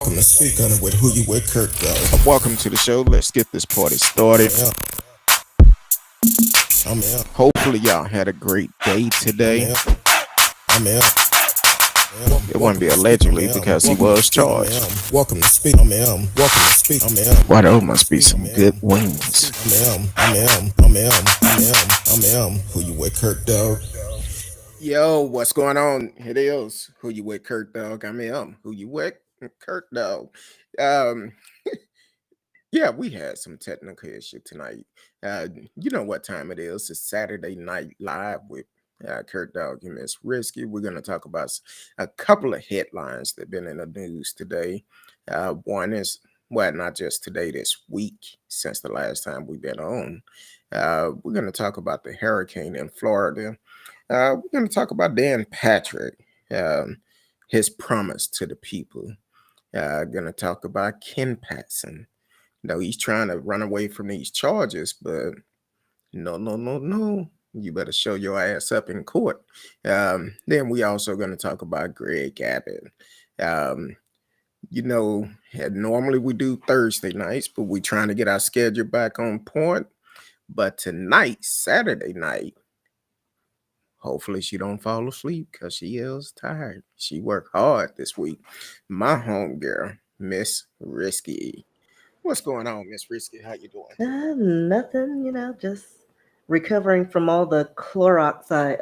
Welcome to Speak On It with Who You With, Kirk Dog. Welcome to the show. Let's get this party started. I'm out. Hopefully, y'all had a great day today. I'm out. It wouldn't be allegedly because he was charged. Welcome to Speak. I'm out. Welcome to Speak. I'm out. Why, those must be some good wings. I'm out. Who You With, Kirk Dog. Yo, what's going on? It is Who You With, Kirk Dog. Who You With, Kirk Dog. Yeah, we had some technical issue tonight. You know what time it is. It's Saturday Night Live with Kurt Dog and Miss Risky. We're going to talk about a couple of headlines that have been in the news today. One is, well, not just today, this week, since the last time we've been on. We're going to talk about the hurricane in Florida. We're going to talk about Dan Patrick, his promise to the people. Going to talk about Ken Paxton. He's trying to run away from these charges, but no. You better show your ass up in court. Then we also going to talk about Greg Abbott. Normally we do Thursday nights, but we're trying to get our schedule back on point. But tonight, Saturday night, hopefully she don't fall asleep because she is tired. She worked hard this week. My homegirl, Miss Risky. What's going on, Miss Risky? How you doing? Nothing, just recovering from all the Clorox I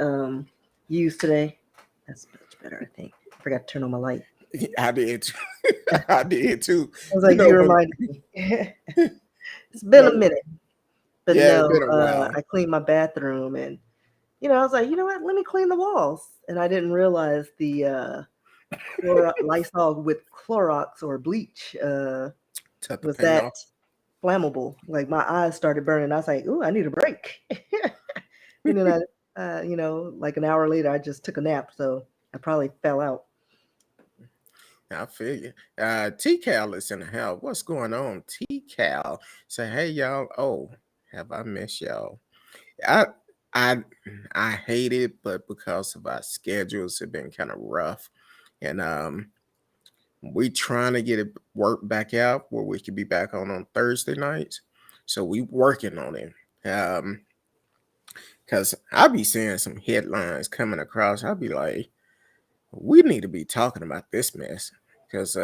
used today. That's much better, I think. I forgot to turn on my light. I did too. I did too. I was like, you reminded me. It's been a minute. But yeah, it's been a while. I cleaned my bathroom and, I was like, you know what? Let me clean the walls. And I didn't realize the Lysol with Clorox or bleach was that flammable. Like my eyes started burning. I was like, "Ooh, I need a break." And then like an hour later, I just took a nap, so I probably fell out. I feel you. T-Cal is in the house. What's going on, T-Cal? Say, hey y'all. Oh, have I missed y'all? I hate it, but because of our schedules have been kind of rough, and we trying to get it worked back out where we could be back on Thursday nights. So we working on it. Because I'll be seeing some headlines coming across. I'll be like, we need to be talking about this mess. Because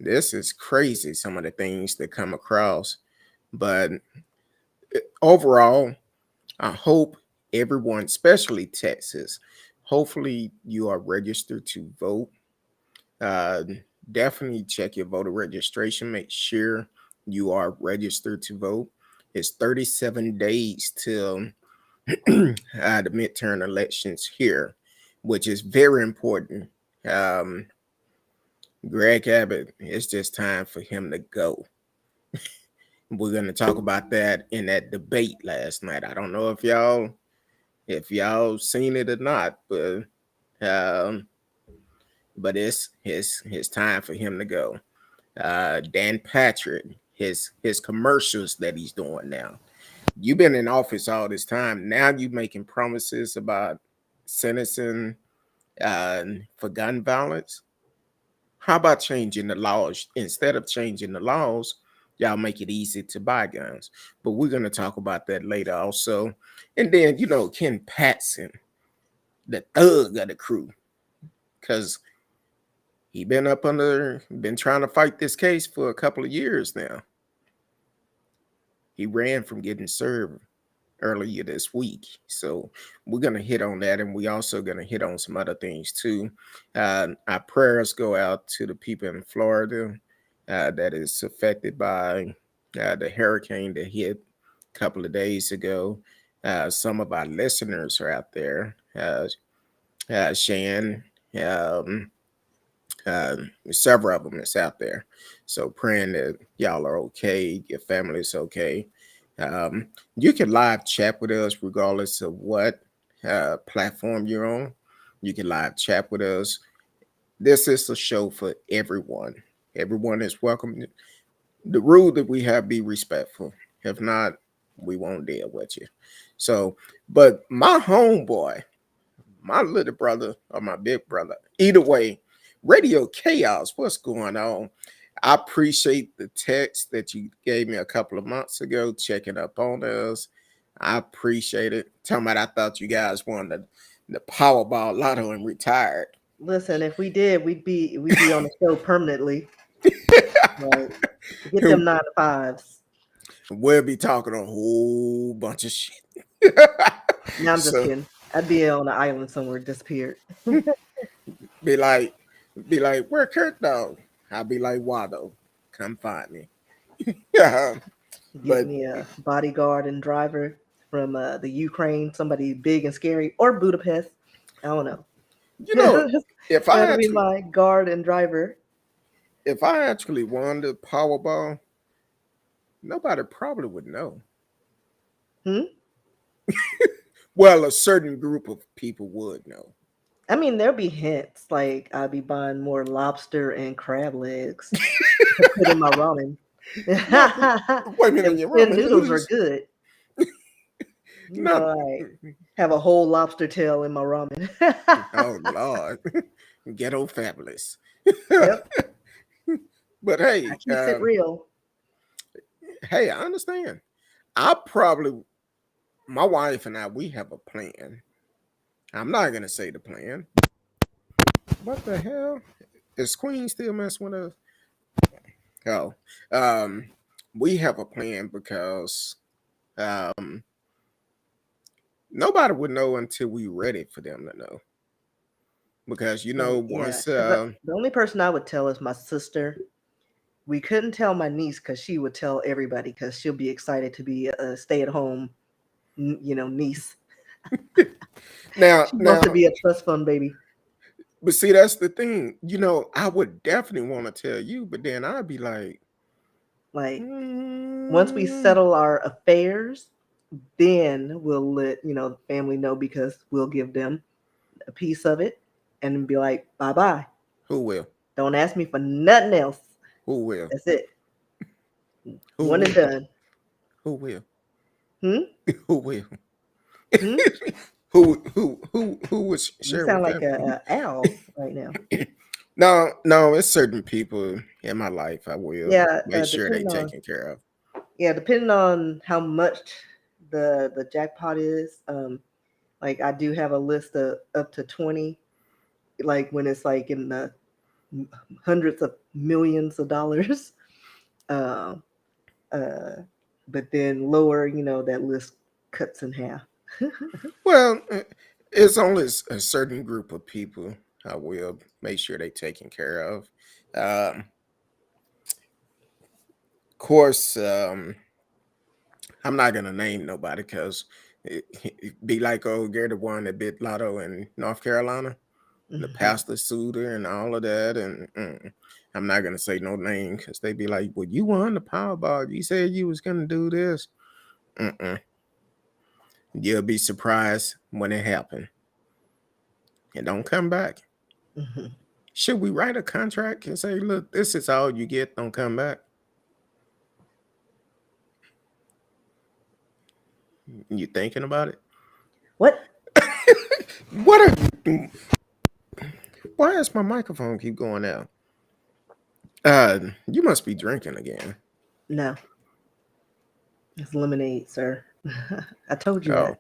this is crazy, some of the things that come across. But overall, I hope everyone, especially Texas, hopefully you are registered to vote. Definitely check your voter registration. Make sure you are registered to vote. It's 37 days till the midterm elections here, which is very important. Greg Abbott, it's just time for him to go. We're going to talk about that in that debate last night. I don't know if y'all seen it or not, but it's his time for him to go. Dan Patrick, his commercials that he's doing now. You've been in office all this time. Now you're making promises about sentencing for gun violence. How about changing the laws? Instead of changing the laws, y'all make it easy to buy guns. But we're going to talk about that later also. And then, Ken Paxton, the thug of the crew, because he been trying to fight this case for a couple of years now. He ran from getting served earlier this week. So we're going to hit on that, and we also going to hit on some other things too. Our prayers go out to the people in Florida that is affected by the hurricane that hit a couple of days ago. Some of our listeners are out there. Shan, several of them is out there. So praying that y'all are okay, your family's okay. You can live chat with us regardless of what platform you're on. You can live chat with us. This is a show for everyone. Everyone is welcome. The rule that we have: be respectful. If not, we won't deal with you. So, but my homeboy, my little brother or my big brother, either way, Radio Chaos, what's going on? I appreciate the text that you gave me a couple of months ago, checking up on us. I appreciate it. Talking about, I thought you guys won the Powerball Lotto and retired. Listen, if we did, we'd be on the show permanently. Right. Get them 9 to 5s. We'll be talking a whole bunch of shit. No, I'm just kidding. I'd be on an island somewhere, disappeared. be like, where Kurt though? I'll be like, Wado, come find me. Get me a bodyguard and driver from the Ukraine, somebody big and scary, or Budapest. I don't know. You know, if I be my guard and driver. If I actually won the Powerball, nobody probably would know. Well, a certain group of people would know. I mean, there'll be hints, like I'd be buying more lobster and crab legs to put in my ramen. Wait a minute, your ramen noodles are good. You know, I have a whole lobster tail in my ramen. Oh Lord, ghetto fabulous. Yep. But hey, I keep it real. Hey, I understand. My wife and I, we have a plan. I'm not gonna say the plan. What the hell? Is Queen still messing with us? Oh, we have a plan because nobody would know until we ready for them to know. Because once the only person I would tell is my sister. We couldn't tell my niece because she would tell everybody because she'll be excited to be a stay-at-home, niece. Now she wants to be a trust fund baby. But see, that's the thing. I would definitely want to tell you, but then I'd be like, once we settle our affairs, then we'll let the family know because we'll give them a piece of it and be like, bye-bye. Who will? Don't ask me for nothing else. Who will? That's it. One and done. Who will? Who will? Who was sharing? You sound like an owl right now. No, it's certain people in my life I will make sure they taken care of. Yeah, depending on how much the jackpot is. Like I do have a list of up to 20, like when it's like in the hundreds of millions of dollars. But then lower, that list cuts in half. Well, it's only a certain group of people I will make sure they taken care of. Of course, I'm not gonna name nobody because it be like Gary, the one that bit Lotto in North Carolina, the pastor sued her and all of that, and I'm not gonna say no name because they be like, "Well, you won the Powerball. You said you was gonna do this." You'll be surprised when it happens. And don't come back. Should we write a contract and say, look, this is all you get, don't come back? You thinking about it? What? Why does my microphone keep going out? You must be drinking again. No. It's lemonade, sir. I told you that.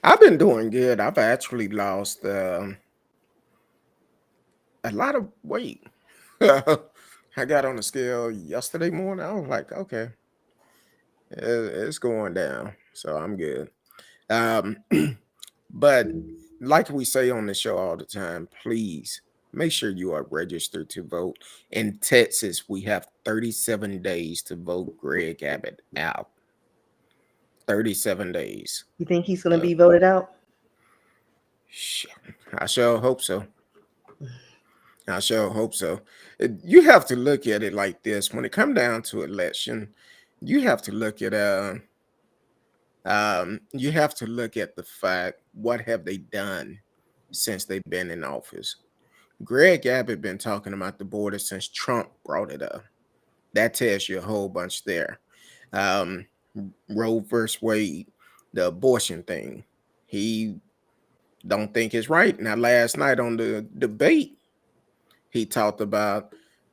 I've been doing good. I've actually lost a lot of weight. I got on the scale yesterday morning. I was like, okay, it's going down. So I'm good. But like we say on the show all the time, please make sure you are registered to vote. In Texas, we have 37 days to vote Greg Abbott out. 37 days. You think he's going to be voted out? I sure hope so. I sure hope so. You have to look at it like this. When it come down to election, you have to look at you have to look at the fact, what have they done since they've been in office. Greg Abbott been talking about the border since Trump brought it up. That tells you a whole bunch there. Um, Roe versus Wade, the abortion thing, he don't think it's right. Now, last night on the debate, he talked about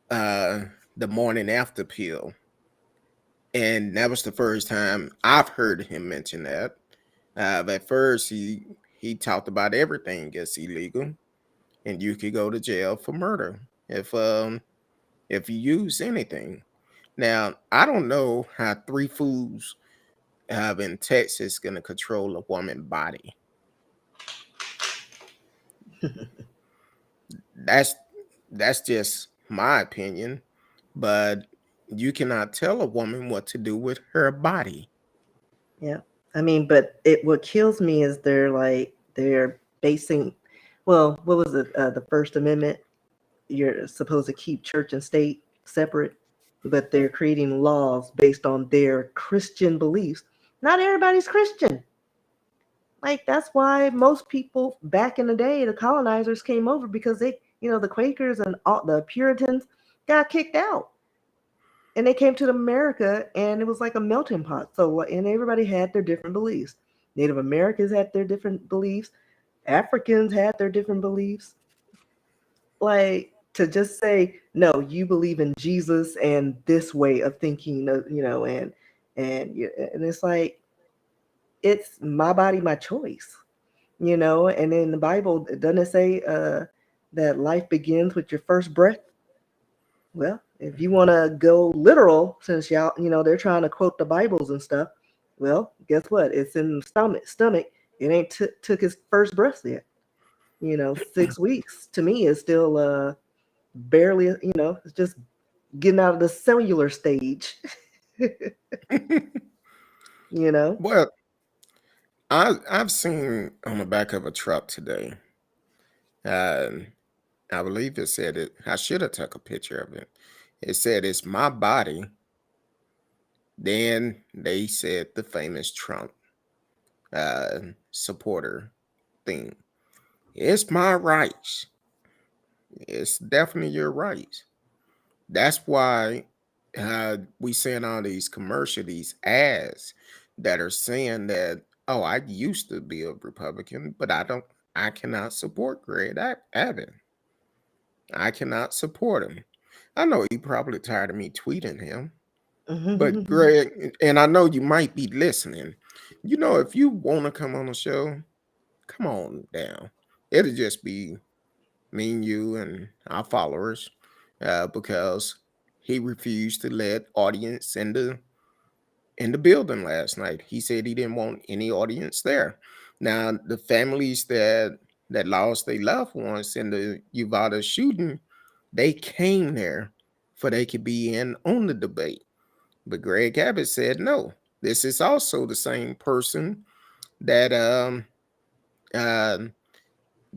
the morning after pill, and that was the first time I've heard him mention that. At first, he talked about everything gets illegal, and you could go to jail for murder if you use anything. Now, I don't know how three fools in Texas going to control a woman's body. That's just my opinion, but you cannot tell a woman what to do with her body. Yeah. I mean, but what kills me is they're basing, well, what was it? The First Amendment. You're supposed to keep church and state separate, but they're creating laws based on their Christian beliefs. Not everybody's Christian. Like, that's why most people back in the day, the colonizers came over, because they, the Quakers and all the Puritans got kicked out. And they came to America, and it was like a melting pot. So, and everybody had their different beliefs. Native Americans had their different beliefs. Africans had their different beliefs. Like, to just say, no, you believe in Jesus and this way of thinking, and it's like, it's my body, my choice, and in the Bible, doesn't it say that life begins with your first breath? Well, if you want to go literal, since y'all, they're trying to quote the Bibles and stuff, well, guess what? It's in the stomach. It ain't took his first breath yet. 6 weeks to me is still barely, it's just getting out of the cellular stage. Well, I've seen on the back of a truck today. I believe it said it. I should have took a picture of it. It said, "It's my body." Then they said the famous Trump supporter thing. It's my rights. It's definitely your rights. That's why we seeing all these commercials, these ads that are saying that, oh, I used to be a Republican, but I cannot support Greg Abbott. I cannot support him. I know he probably tired of me tweeting him, but Greg, and I know you might be listening. If you want to come on the show, come on down. It'll just be me and you and our followers, because he refused to let audience in the building last night. He said he didn't want any audience there. Now, the families that lost their loved ones in the Uvalde shooting, they came there for they could be in on the debate. But Greg Abbott said no. This is also the same person that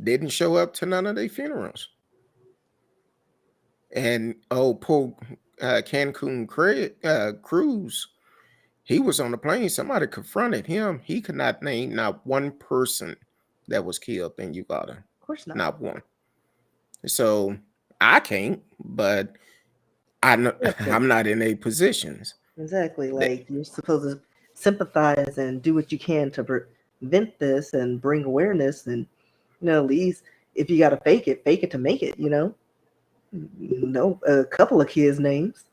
didn't show up to none of their funerals. And poor Cancun Cruz, he was on the plane. Somebody confronted him. He could not name not one person that was killed in Uvalde. Of course not. Not one. So I can't, but I'm not in a positions. Exactly. Like, you're supposed to sympathize and do what you can to prevent this and bring awareness. And, at least if you got to fake it to make it, a couple of kids' names,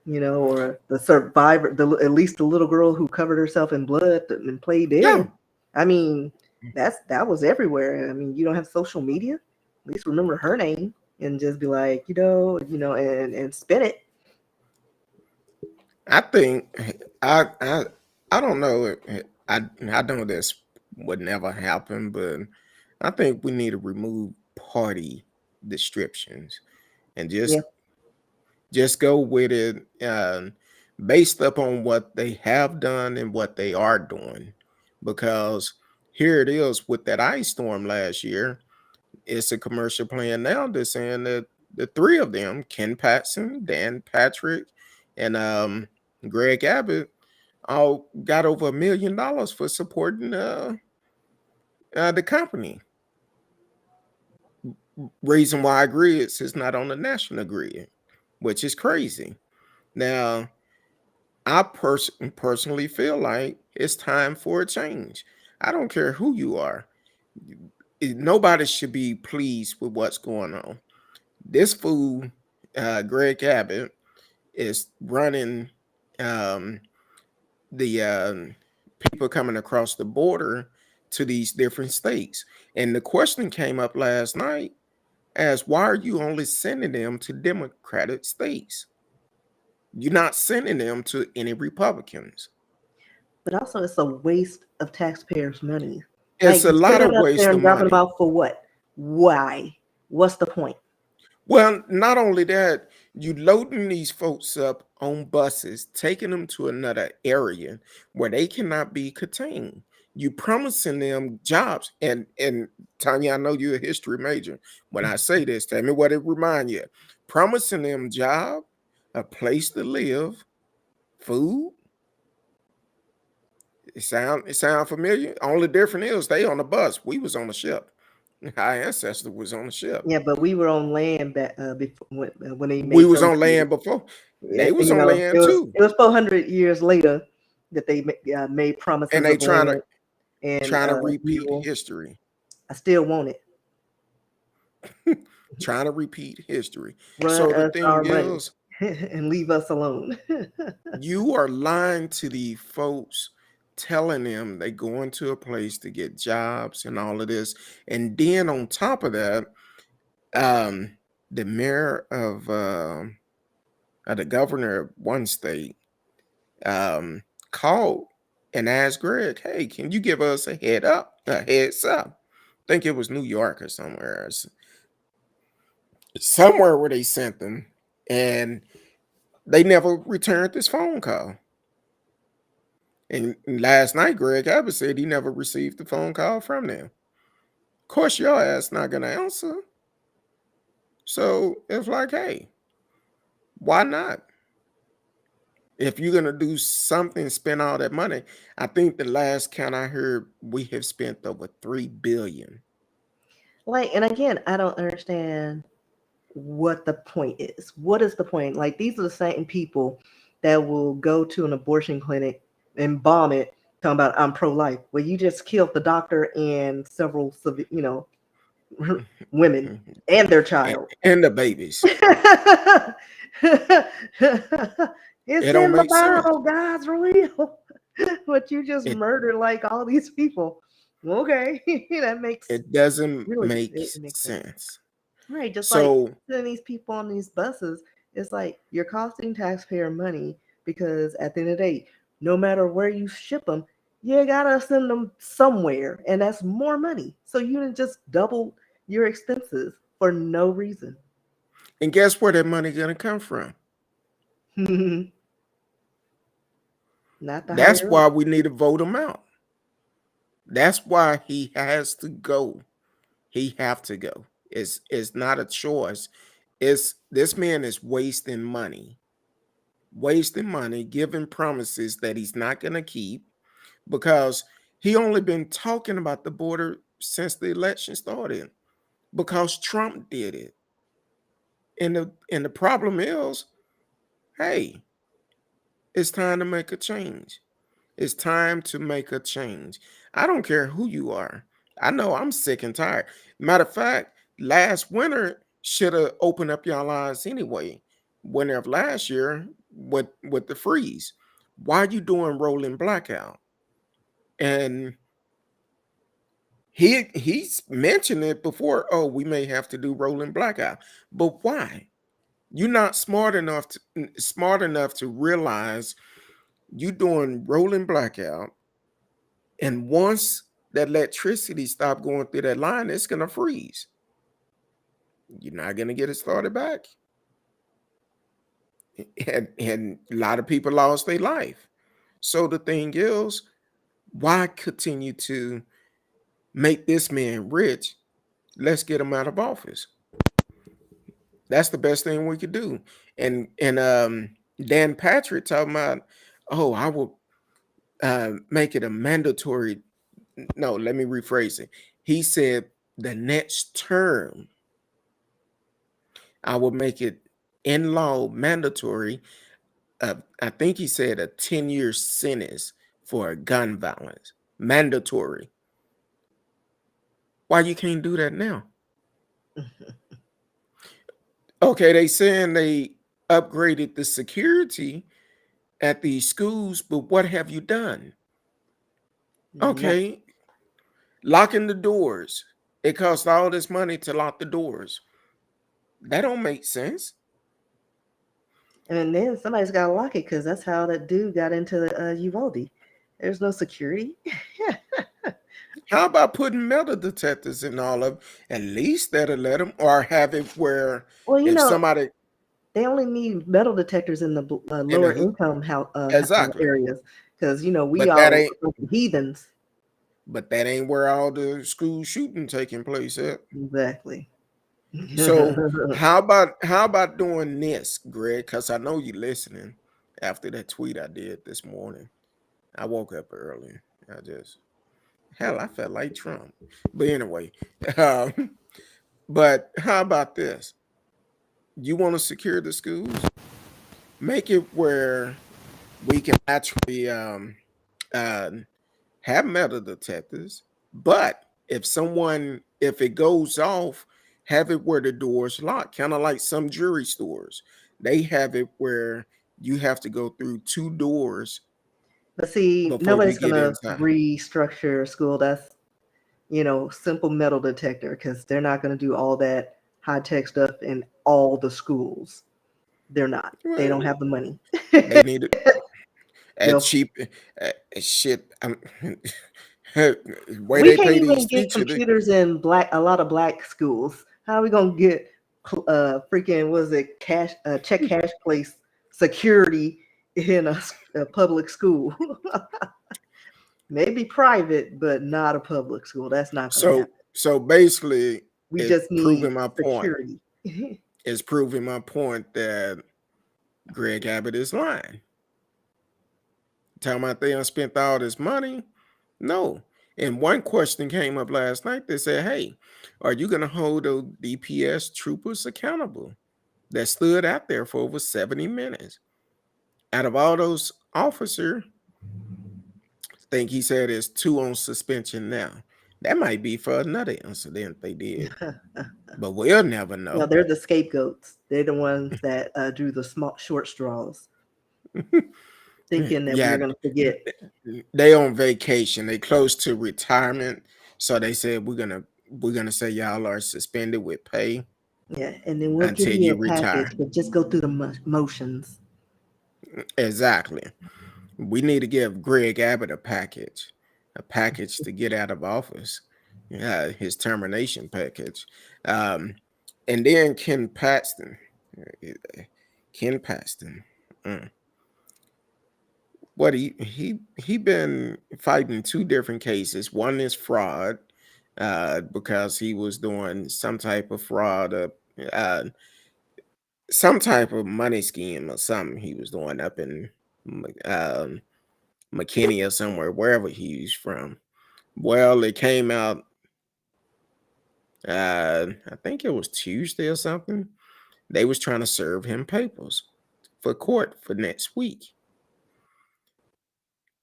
or the survivor, at least the little girl who covered herself in blood and played dead. Yeah. I mean, that was everywhere. I mean, you don't have social media. At least remember her name and just be like, and spin it. I think I don't know. I know this would never happen, but I think we need to remove party descriptions and just go with it, based upon what they have done and what they are doing. Because here it is with that ice storm last year. it's a commercial plan now. They're saying that the three of them, Ken Patson, Dan Patrick, and Greg Abbott, all got over $1 million for supporting the company. Reason why I agree is it's not on the national grid, which is crazy. Now, I personally feel like it's time for a change. I don't care who you are. Nobody should be pleased with what's going on. This fool, Greg Abbott, is running the people coming across the border to these different states. And the question came up last night as why are you only sending them to Democratic states? You're not sending them to any Republicans. But also, it's a waste of taxpayers' money. It's like, a lot of waste of dropping money. them out for what? Why? What's the point? Well, not only that, you loading these folks up on buses, taking them to another area where they cannot be contained. You promising them jobs, and Tanya, I know you're a history major. When I say this, tell me what it remind you. Promising them job, a place to live, food. It sound familiar. Only difference is they on the bus. We was on the ship. Our ancestor was on the ship. Yeah, but we were on land back before when they made. We was on land before. They was on land too. It was 400 years later that they made promises. And they trying to repeat people. history. I still want it. Trying to repeat history. Run so the thing is, and leave us alone. You are lying to the folks, telling them they going to a place to get jobs and all of this. And then on top of that, the mayor of the governor of one state called and asked Greg, hey, can you give us a heads up? I think it was New York or somewhere where they sent them, and they never returned this phone call. And last night, Greg Abbott said he never received the phone call from them. Of course, your ass not gonna answer. So it's like, hey, why not? If you're gonna do something, spend all that money. I think the last count I heard, we have spent over $3 billion. And again, I don't understand what the point is. What is the point? Like, these are the same people that will go to an abortion clinic and bomb it, talking about I'm pro-life. Well, you just killed the doctor and several, women and their child and the babies. It's in the Bible, God's real. But you just murdered like all these people. Okay, that makes it doesn't make sense. Right, just like sending these people on these buses, it's like you're costing taxpayer money because at the end of the day, no matter where you ship them, you gotta send them somewhere, and that's more money. So you didn't just double your expenses for no reason. And guess where that money gonna come from? That's why we need to vote him out. That's why he has to go. He have to go. It's not a choice. This man is wasting money, giving promises that he's not going to keep, because he only been talking about the border since the election started, because Trump did it. And the problem is, hey, it's time to make a change. It's time to make a change. I don't care who you are. I know I'm sick and tired. Matter of fact, last winter should have opened up y'all eyes anyway. Winter of last year with the freeze. Why are you doing rolling blackout? And he's mentioned it before. Oh, we may have to do rolling blackout. But why? You're not smart enough to realize you're doing rolling blackout, and once that electricity stop going through that line, it's gonna freeze. You're not gonna get it started back. And a lot of people lost their life. So the thing is, why continue to make this man rich let's get him out of office. That's the best thing we could do. And Dan Patrick talking about, oh, I will make it a mandatory. No, let me rephrase it. He said the next term, I will make it in law mandatory. I think he said a 10-year sentence for gun violence. Mandatory. Why you can't do that now? Okay, they saying they upgraded the security at these schools, but what have you done? Okay, locking the doors. It costs all this money to lock the doors. That don't make sense. And then somebody's got to lock it because that's how that dude got into the Uvalde. There's no security. How about putting metal detectors in all of them? At least that'll let them, or have it where if somebody. They only need metal detectors in the lower income exactly areas because we all are heathens. But that ain't where all the school shooting taking place at. Exactly. So how about doing this, Greg? Because I know you're listening. After that tweet I did this morning, I woke up early. I felt like Trump. But anyway, but how about this? You want to secure the schools? Make it where we can actually have metal detectors, but if it goes off, have it where the door's locked, kind of like some jewelry stores. They have it where you have to go through 2 doors. But see, nobody's gonna restructure school. That's simple metal detector because they're not gonna do all that high tech stuff in all the schools. They're not. Well, they don't have the money. They need it at cheap shit. We can't even get computers in a lot of black schools. How are we gonna get check cash place security in a public school? Maybe private, but not a public school. That's not gonna happen. So basically, we just need proving my security. Point. It's proving my point that Greg Abbott is lying. Talking about they done spent all this money. No. And one question came up last night. They said, hey, are you going to hold those DPS troopers accountable that stood out there for over 70 minutes? Out of all those officers, I think he said there's 2 on suspension now. That might be for another incident they did. But we'll never know. No, they're the scapegoats. They're the ones that drew the short straws. Thinking that we're gonna forget. They on vacation. They close to retirement, so they said we're gonna say y'all are suspended with pay. Yeah, and then we'll give you a package, but just go through the motions. Exactly. We need to give Greg Abbott a package to get out of office. His termination package, and then Ken Paxton. What he been fighting 2 different cases. One is fraud, because he was doing some type of fraud, some type of money scheme or something he was doing up in McKinney or somewhere, wherever he's from. Well, it came out, I think it was Tuesday or something. They was trying to serve him papers for court for next week.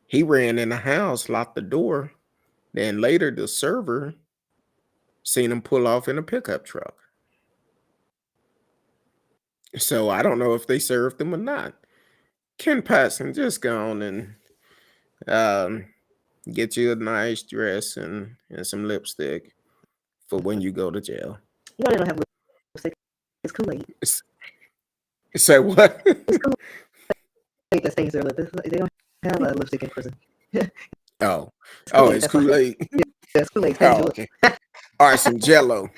He ran in the house, locked the door. Then later, the server seen him pull off in a pickup truck. So I don't know if they served him or not. Ken Paxton, just go on and get you a nice dress and some lipstick for when you go to jail. You know they don't have lipstick. It's Kool-Aid. Say what? It's Kool-Aid that stains their lip. They don't have a lipstick in prison. It's Kool-Aid. Yeah, it's Kool-Aid. Oh, okay. All right, some Jello.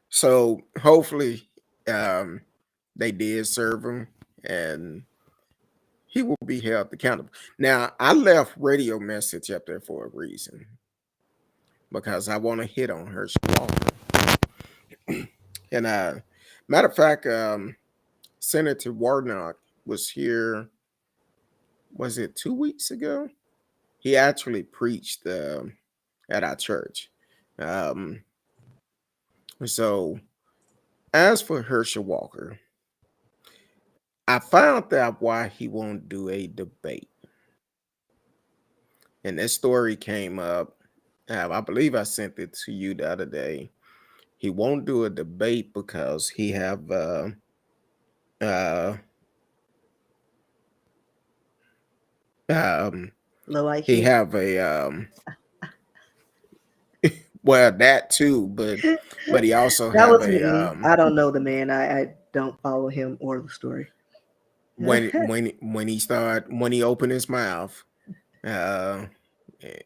So hopefully they did serve him and he will be held accountable. Now, I left radio message up there for a reason. because I want to hit on Herschel Walker. And matter of fact, Senator Warnock was here. Was it 2 weeks ago? He actually preached at our church. So as for Herschel Walker, I found out why he won't do a debate. And this story came up. I believe I sent it to you the other day. He won't do a debate because he have Low IQ. he have a well, that too, but he also That have was a I don't know the man. I don't follow him or the story. when he opened his mouth,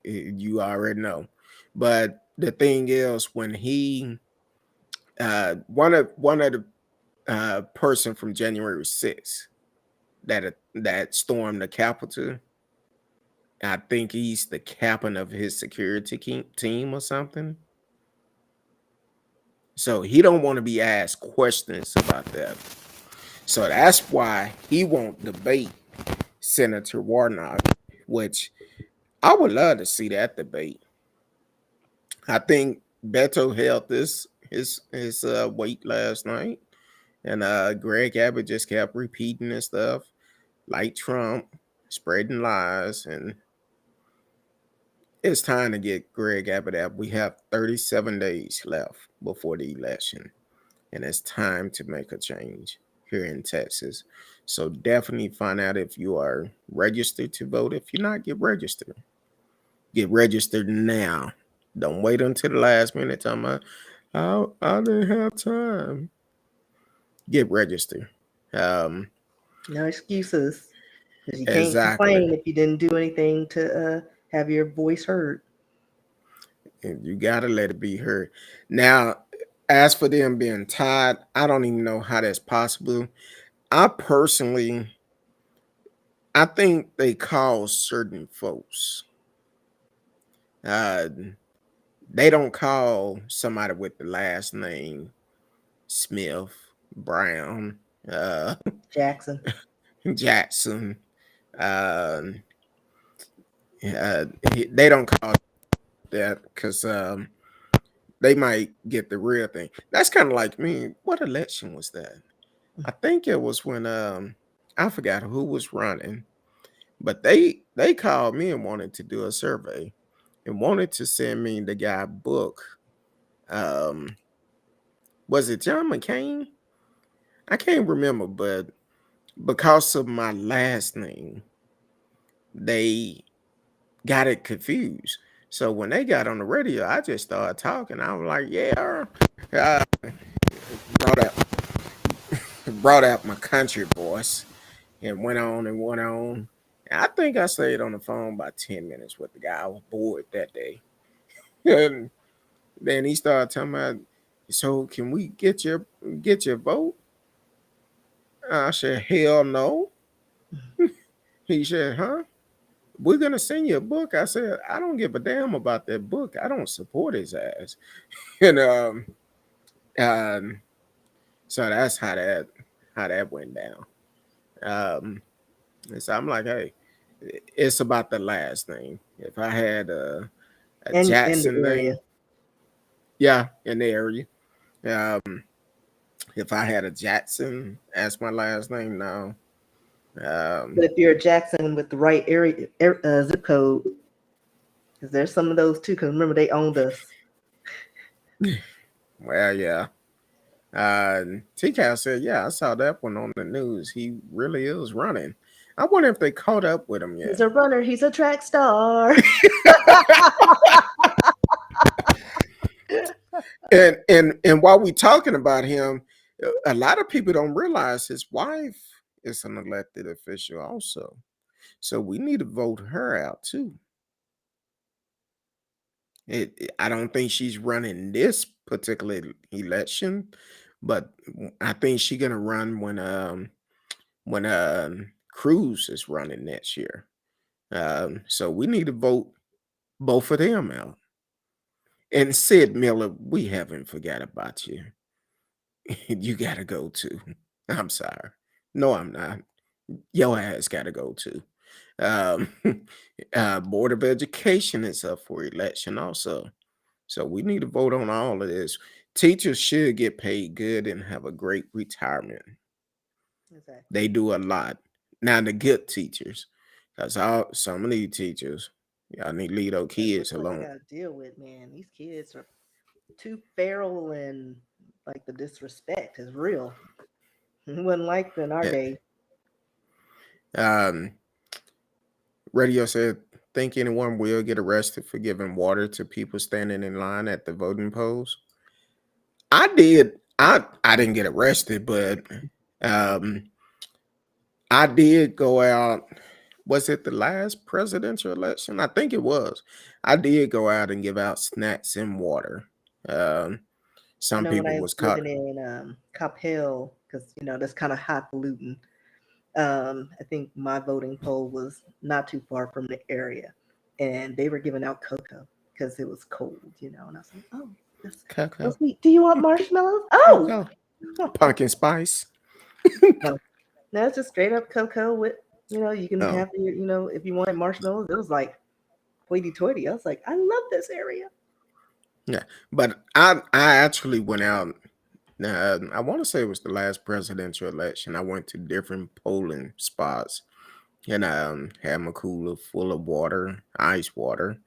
you already know. But the thing is, when he one of the person from January 6th that stormed the Capitol, I think he's the captain of his security team or something. So he don't want to be asked questions about that. So that's why he won't debate Senator Warnock, which I would love to see that debate. I think Beto held his weight last night, and Greg Abbott just kept repeating this stuff like Trump, spreading lies, and it's time to get Greg Abbott out. We have 37 days left before the election, and it's time to make a change here in Texas. So definitely find out if you are registered to vote. If you're not, get registered. Get registered now. Don't wait until the last minute. Talking about, I didn't have time. Get registered. No excuses. You can't Exactly. complain if you didn't do anything to have your voice heard. And you gotta let it be heard. Now, as for them being tied, I don't even know how that's possible. I think they call certain folks. They don't call somebody with the last name Smith, Brown, Jackson. Jackson. They don't call that because they might get the real thing. That's kind of like me. What election was that? I think it was when I forgot who was running, but they called me and wanted to do a survey and wanted to send me the guy book. Was it John McCain? I can't remember, but because of my last name, they got it confused. So when they got on the radio, I just started talking. I was like, yeah, brought out my country voice and went on and went on. I think I stayed on the phone about 10 minutes with the guy. I was bored that day. And then he started talking about, so can we get your vote? I said, hell no. He said, huh? We're gonna send you a book. I said, I don't give a damn about that book. I don't support his ass. And so that's how that went down. And so I'm like, hey, it's about the last name. If I had a Jackson name, yeah, in the area. If I had a Jackson as my last name, no. But if you're a Jackson with the right area zip code, because there's some of those too. Because remember, they owned us. Well, yeah. TCal said, yeah, I saw that one on the news. He really is running. I wonder if they caught up with him yet. He's a runner. He's a track star. and while we're talking about him, a lot of people don't realize his wife is an elected official also. So we need to vote her out too. I don't think she's running this particular election, but I think she's gonna run when Cruz is running next year. So we need to vote both of them out. And Sid Miller, we haven't forgot about you. You gotta go too. I'm sorry. No, I'm not. Your ass gotta go too. Um, Board of Education is up for election also. So we need to vote on all of this. Teachers should get paid good and have a great retirement. Exactly. They do a lot. Now the good teachers, because some of these teachers, y'all need to leave those kids That's what I alone. gotta deal with, man. These kids are too feral, and like the disrespect is real. It wasn't like in our Eh, day. Um, Radio said, think anyone will get arrested for giving water to people standing in line at the voting polls? I did. I didn't get arrested, but um, I did go out. Was it the last presidential election? I think it was. I did go out and give out snacks and water. Um, I some know when people I was was caught. living in Capel, because that's kind of highfalutin. I think my voting poll was not too far from the area, and they were giving out cocoa because it was cold, and I was like, "Oh, that's so Cocoa, sweet. Do you want marshmallows? Oh, cocoa, pumpkin spice. no, no, it's just straight up cocoa with, you can Oh, have your, if you wanted marshmallows, it was like hoity-toity. I was like, I love this area. yeah. But I actually went out. I want to say it was the last presidential election. I went to different polling spots and had my cooler full of water, ice water,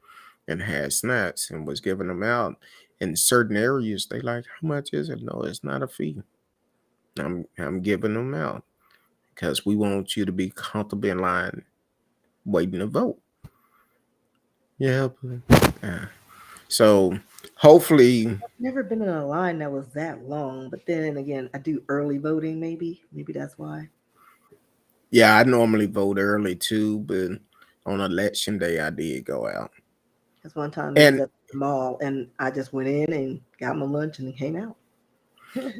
and had snacks and was giving them out. In certain areas, they like, how much is it? No, it's not a fee. I'm giving them out because we want you to be comfortable in line waiting to vote. Yeah. So hopefully, Never been in a line that was that long, but then again, I do early voting. Maybe that's why. yeah, I normally vote early too, but on election day, I did go out. Because one time it was And at the mall, and I just went in and got my lunch and came out.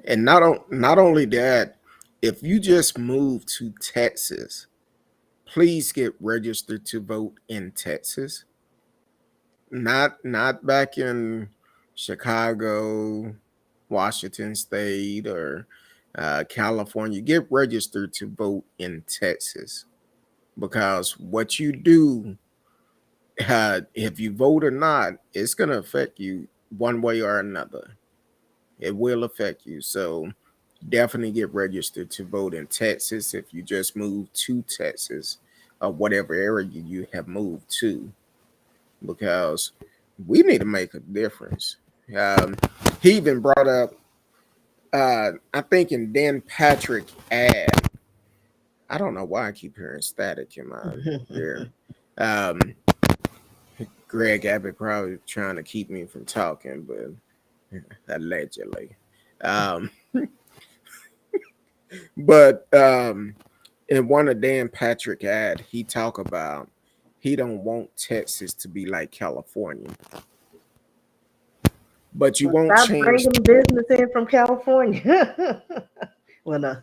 and not only that, if you just move to Texas, please get registered to vote in Texas. Not back in Chicago, Washington State, or California. Get registered to vote in Texas because what you do, if you vote or not, it's going to affect you one way or another. It will affect you. So definitely get registered to vote in Texas if you just moved to Texas or whatever area you have moved to, because we need to make a difference. Um, he even brought up, I think in Dan Patrick ad. I don't know why I keep hearing static in my ear. Um, Greg Abbott probably trying to keep me from talking, but allegedly. Um, but in one of Dan Patrick ad, he talk about he don't want Texas to be like California, but you Well, won't stop change. bringing business in from California. Well, no.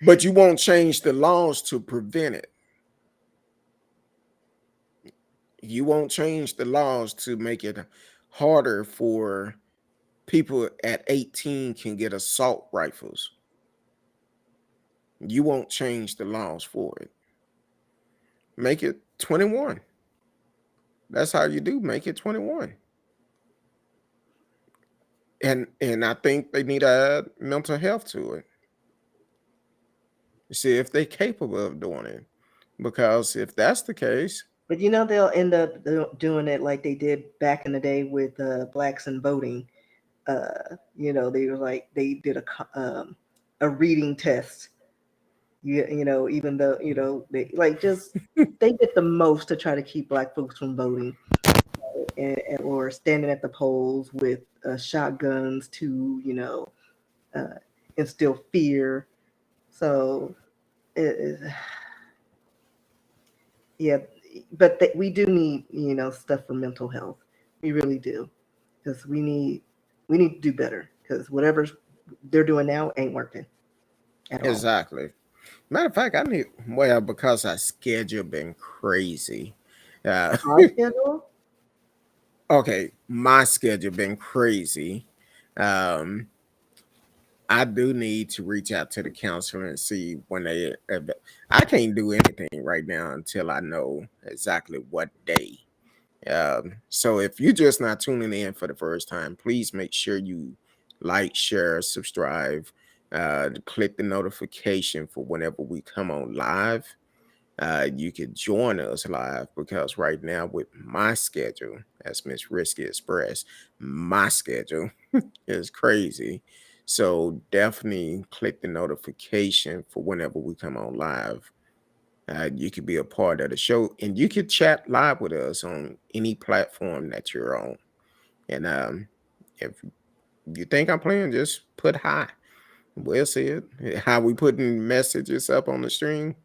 But you won't change the laws to prevent it. You won't change the laws to make it harder for people at 18 can get assault rifles. You won't change the laws for it. Make it 21. That's how you do. Make it 21. And I think they need to add mental health to it. See if they're capable of doing it. Because if that's the case, But they'll end up doing it like they did back in the day with blacks and voting. They were like they did a reading test. Even though they like just they did the most to try to keep black folks from voting, or standing at the polls with shotguns to uh, instill fear. So it, yeah, but we do need stuff for mental health. We really do, because we need to do better, because whatever they're doing now ain't working at all. exactly. Matter of fact, because our schedule been crazy. Uh, Our schedule. Okay, my schedule been crazy. Um, I do need to reach out to the counselor and see when they. I can't do anything right now until I know exactly what day. So if you're just not tuning in for the first time, please make sure you like, share, subscribe, click the notification for whenever we come on live. You could join us live because right now with my schedule, as Miss Risky expressed, my schedule is crazy. So definitely click the notification for whenever we come on live. You could be a part of the show and you could chat live with us on any platform that you're on. And if you think I'm playing, just put hi. We'll see it. How we putting messages up on the stream,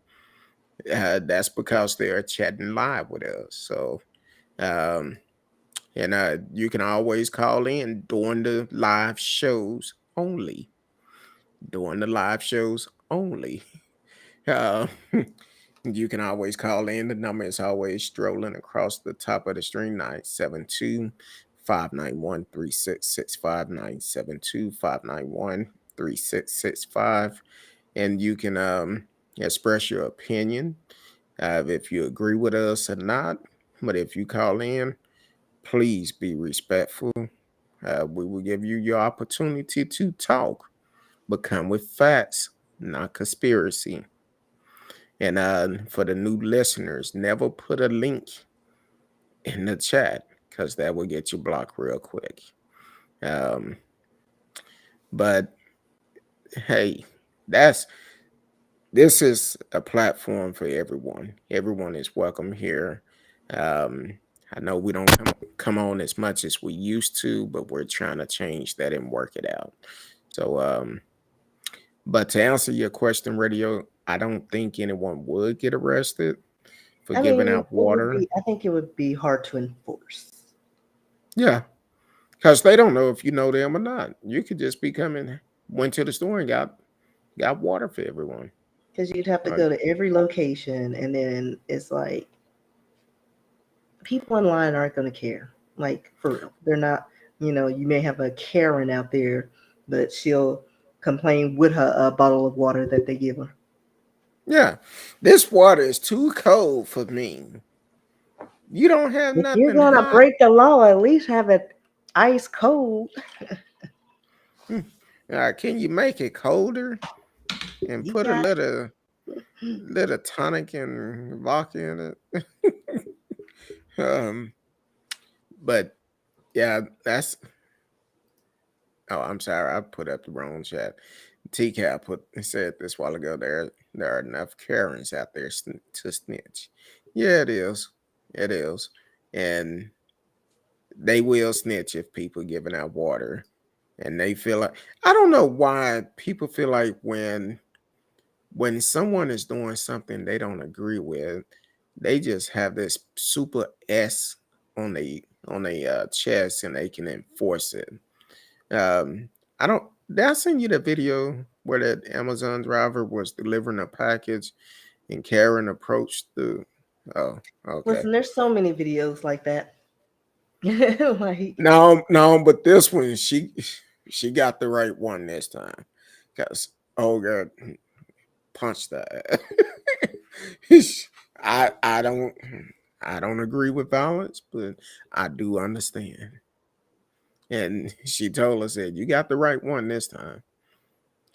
that's because they're chatting live with us. So, um, and you can always call in during the live shows only. During the live shows only. Uh, you can always call in. The number is always strolling across the top of the screen 972 591 3665 972 591 3665. And you can express your opinion if you agree with us or not. But if you call in, please be respectful. We will give you your opportunity to talk, but come with facts, not conspiracy. And for the new listeners, never put a link in the chat because that will get you blocked real quick. Um, but hey, this is a platform for everyone. Everyone is welcome here. Um, I know we don't come on as much as we used to, but we're trying to change that and work it out. So, but to answer your question, Radio, I don't think anyone would get arrested for I giving mean, out water. I think it would be hard to enforce Yeah, because they don't know if you know them or not. You could just be coming, went to the store and got water for everyone. because you'd have to Or, go to every location, and then it's like people in line aren't going to care. Like for real, they're not. You may have a Karen out there, but she'll complain with her bottle of water that they give her. yeah, this water is too cold for me. You don't have If you're nothing gonna hot. break the law, at least have it ice cold. Can you make it colder and You put a got little tonic and vodka in it? um, but yeah, that's. Oh, I'm sorry, I put up the wrong chat. TCAP said this while ago. There are enough Karens out there to snitch. Yeah, it is. It is, and they will snitch if people giving out water, and they feel like I don't know why people feel like when someone is doing something they don't agree with, they just have this super S on the chest and they can enforce it. I don't. Did I send you the video where that Amazon driver was delivering a package and Karen approached the? Oh, okay. Listen, there's so many videos like that. Like No, but this one she got the right one this time because Olga punched her. I don't agree with violence, but I do understand. And she told us that you got the right one this time.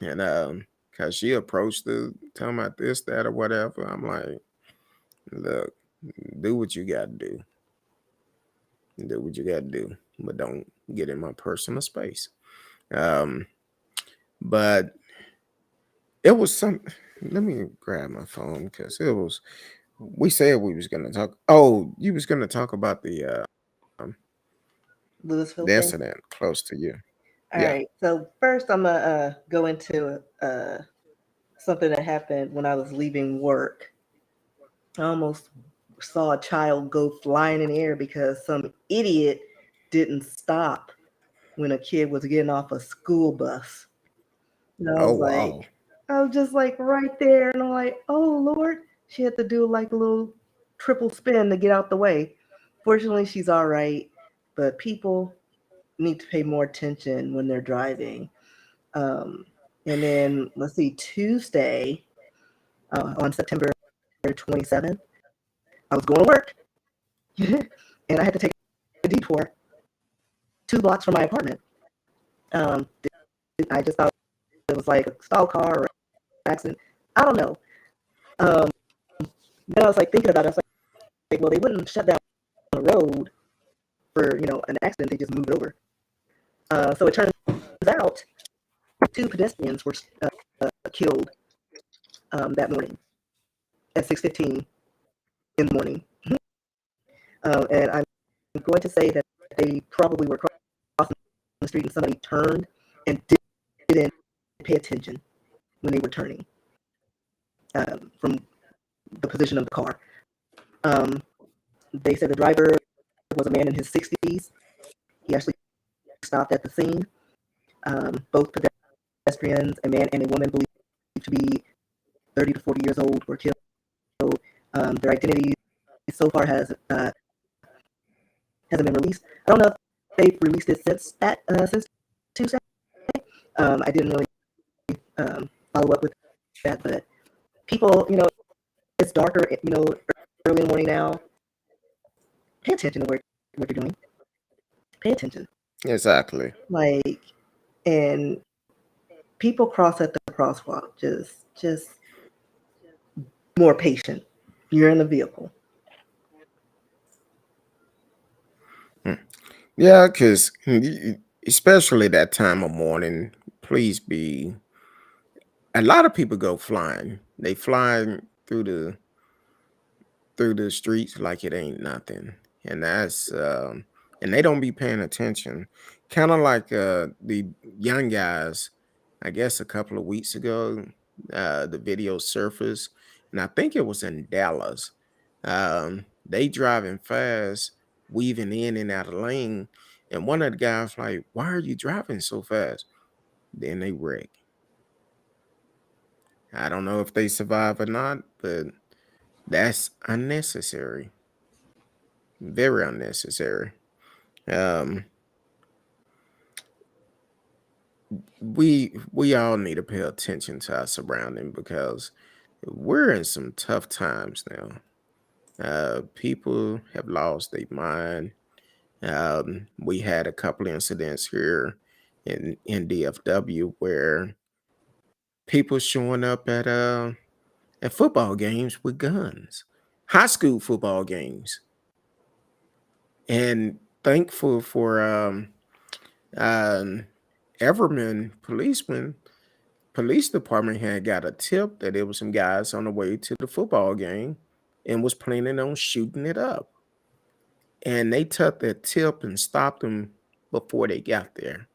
And because she approached the talking about this, that, or whatever. I'm like, look, do what you gotta do. Do what you gotta do. But don't get in my personal space. Um, but it was some let me grab my phone because it was we said we was gonna talk. Oh, you was gonna talk about um, Louisville the thing. incident close to you. All Yeah. right. So first, I'm gonna go into something that happened when I was leaving work. I almost saw a child go flying in the air because some idiot didn't stop when a kid was getting off a school bus. And Oh wow. I was just like right there, and I'm like, oh Lord, she had to do like a little triple spin to get out the way. Fortunately, she's all right, but people need to pay more attention when they're driving. And then let's see, Tuesday on September 27th, I was going to work and I had to take a detour 2 blocks from my apartment. I just thought it was like a stall car or an accident. I don't know. Um, then I was like thinking about it. I was like, well, they wouldn't shut down the road for an accident. They just move it over. So it turns out 2 pedestrians were killed that morning at 6:15 in the morning. And I'm going to say that they probably were crossing the street and somebody turned and didn't pay attention when they were turning from the position of the car. They said the driver was a man in his 60s. He actually stopped at the scene. Both pedestrians, a man and a woman, believed to be 30 to 40 years old, were killed. Their identity so far hasn't been released. I don't know if they've released it since Tuesday. I didn't really follow up with that, but people, it's darker, early in the morning now. Pay attention to what you're doing. Pay attention. Exactly. And people cross at the crosswalk. Just more patient. You're in the vehicle. Yeah, because especially that time of morning, please be. A lot of people go flying. They fly through the streets like it ain't nothing, and that's and they don't be paying attention. Kind of like the young guys. I guess a couple of weeks ago, the video surfaced, and I think it was in Dallas. They driving fast, weaving in and out of lane, and one of the guys like, "Why are you driving so fast?" Then they wreck. I don't know if they survive or not, but that's unnecessary, very unnecessary. Um, we all need to pay attention to our surrounding because we're in some tough times now. People have lost their mind. We had a couple incidents here in DFW where people showing up at football games with guns, high school football games, and thankful for Everman police department had got a tip that there was some guys on the way to the football game and was planning on shooting it up. And they took that tip and stopped them before they got there.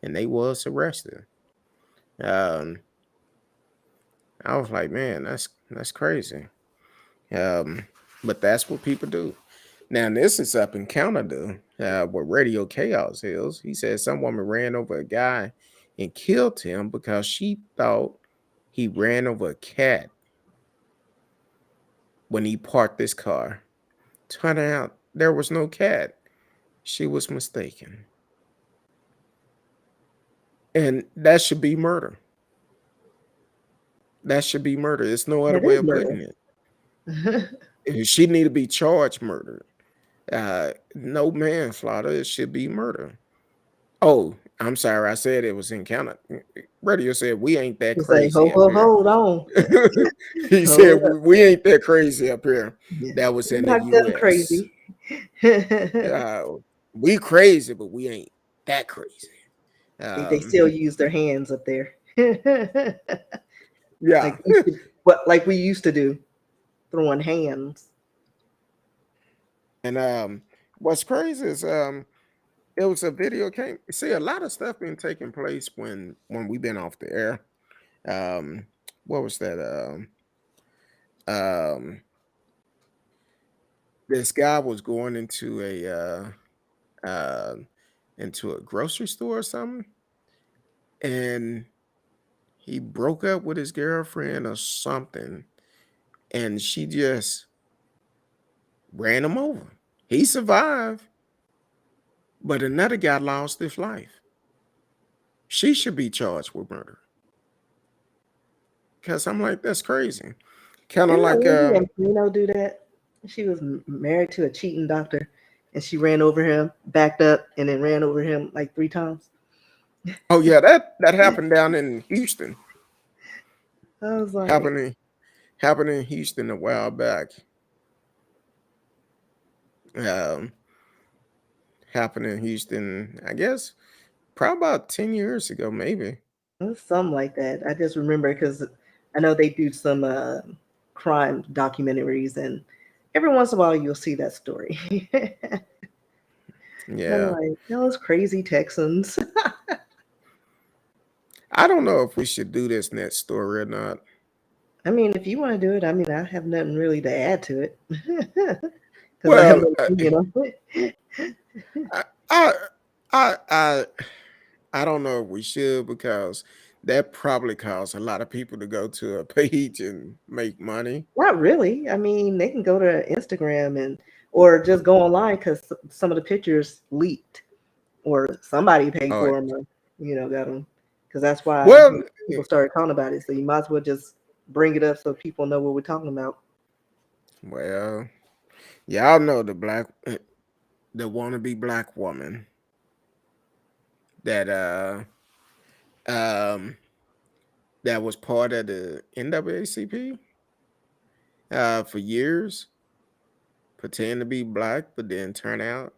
And they was arrested. Um, I was like, man, that's crazy. But that's what people do. Now, this is up in Canada, where Radio Chaos is. He said some woman ran over a guy and killed him because she thought he ran over a cat when he parked his car. Turned out there was no cat. She was mistaken. And that should be murder. That should be murder. There's no other That way is of putting murder. it. She need to be charged murder. No manslaughter. It should be murder. Oh, I'm sorry. I said it was in Canada. Radio said we ain't that You say, crazy up here. hold on. He Hold said up. we ain't that crazy up here. Yeah. That was We're in the not that U.S. crazy. We crazy, but we ain't that crazy. They still use their hands up there. Yeah. like we used to do, throwing hands. And what's crazy is it was a video came. See, a lot of stuff been taking place when we've been off the air. What was that? This guy was going into a grocery store or something, and he broke up with his girlfriend or something, and she just ran him over. He survived, but another guy lost his life. She should be charged with murder. Because I'm like, that's crazy. Kind of Didn't that like, lady in Plano do that? She was married to a cheating doctor, and she ran over him, backed up, and then ran over him like 3 times. oh yeah, that happened down in Houston. I was like, Happened in Houston a while back. Um, Happened in Houston, I guess, probably about 10 years ago, maybe. it was something like that. I just remember because I know they do some crime documentaries, and every once in a while you'll see that story. I'm Yeah. like, those crazy Texans. I don't know if we should do this next story or not. I mean, if you want to do it, I mean, I have nothing really to add to it because I have Well, no opinion on it. I, I don't know if we should because that probably causes a lot of people to go to a page and make money. Not really. I mean, they can go to Instagram and or just go online because some of the pictures leaked or somebody paid Oh, for them, or got them. Because that's why well, people started talking about it. So you might as well just bring it up so people know what we're talking about. well, y'all know the wannabe black woman that that was part of the NAACP for years, pretend to be black, but then turn out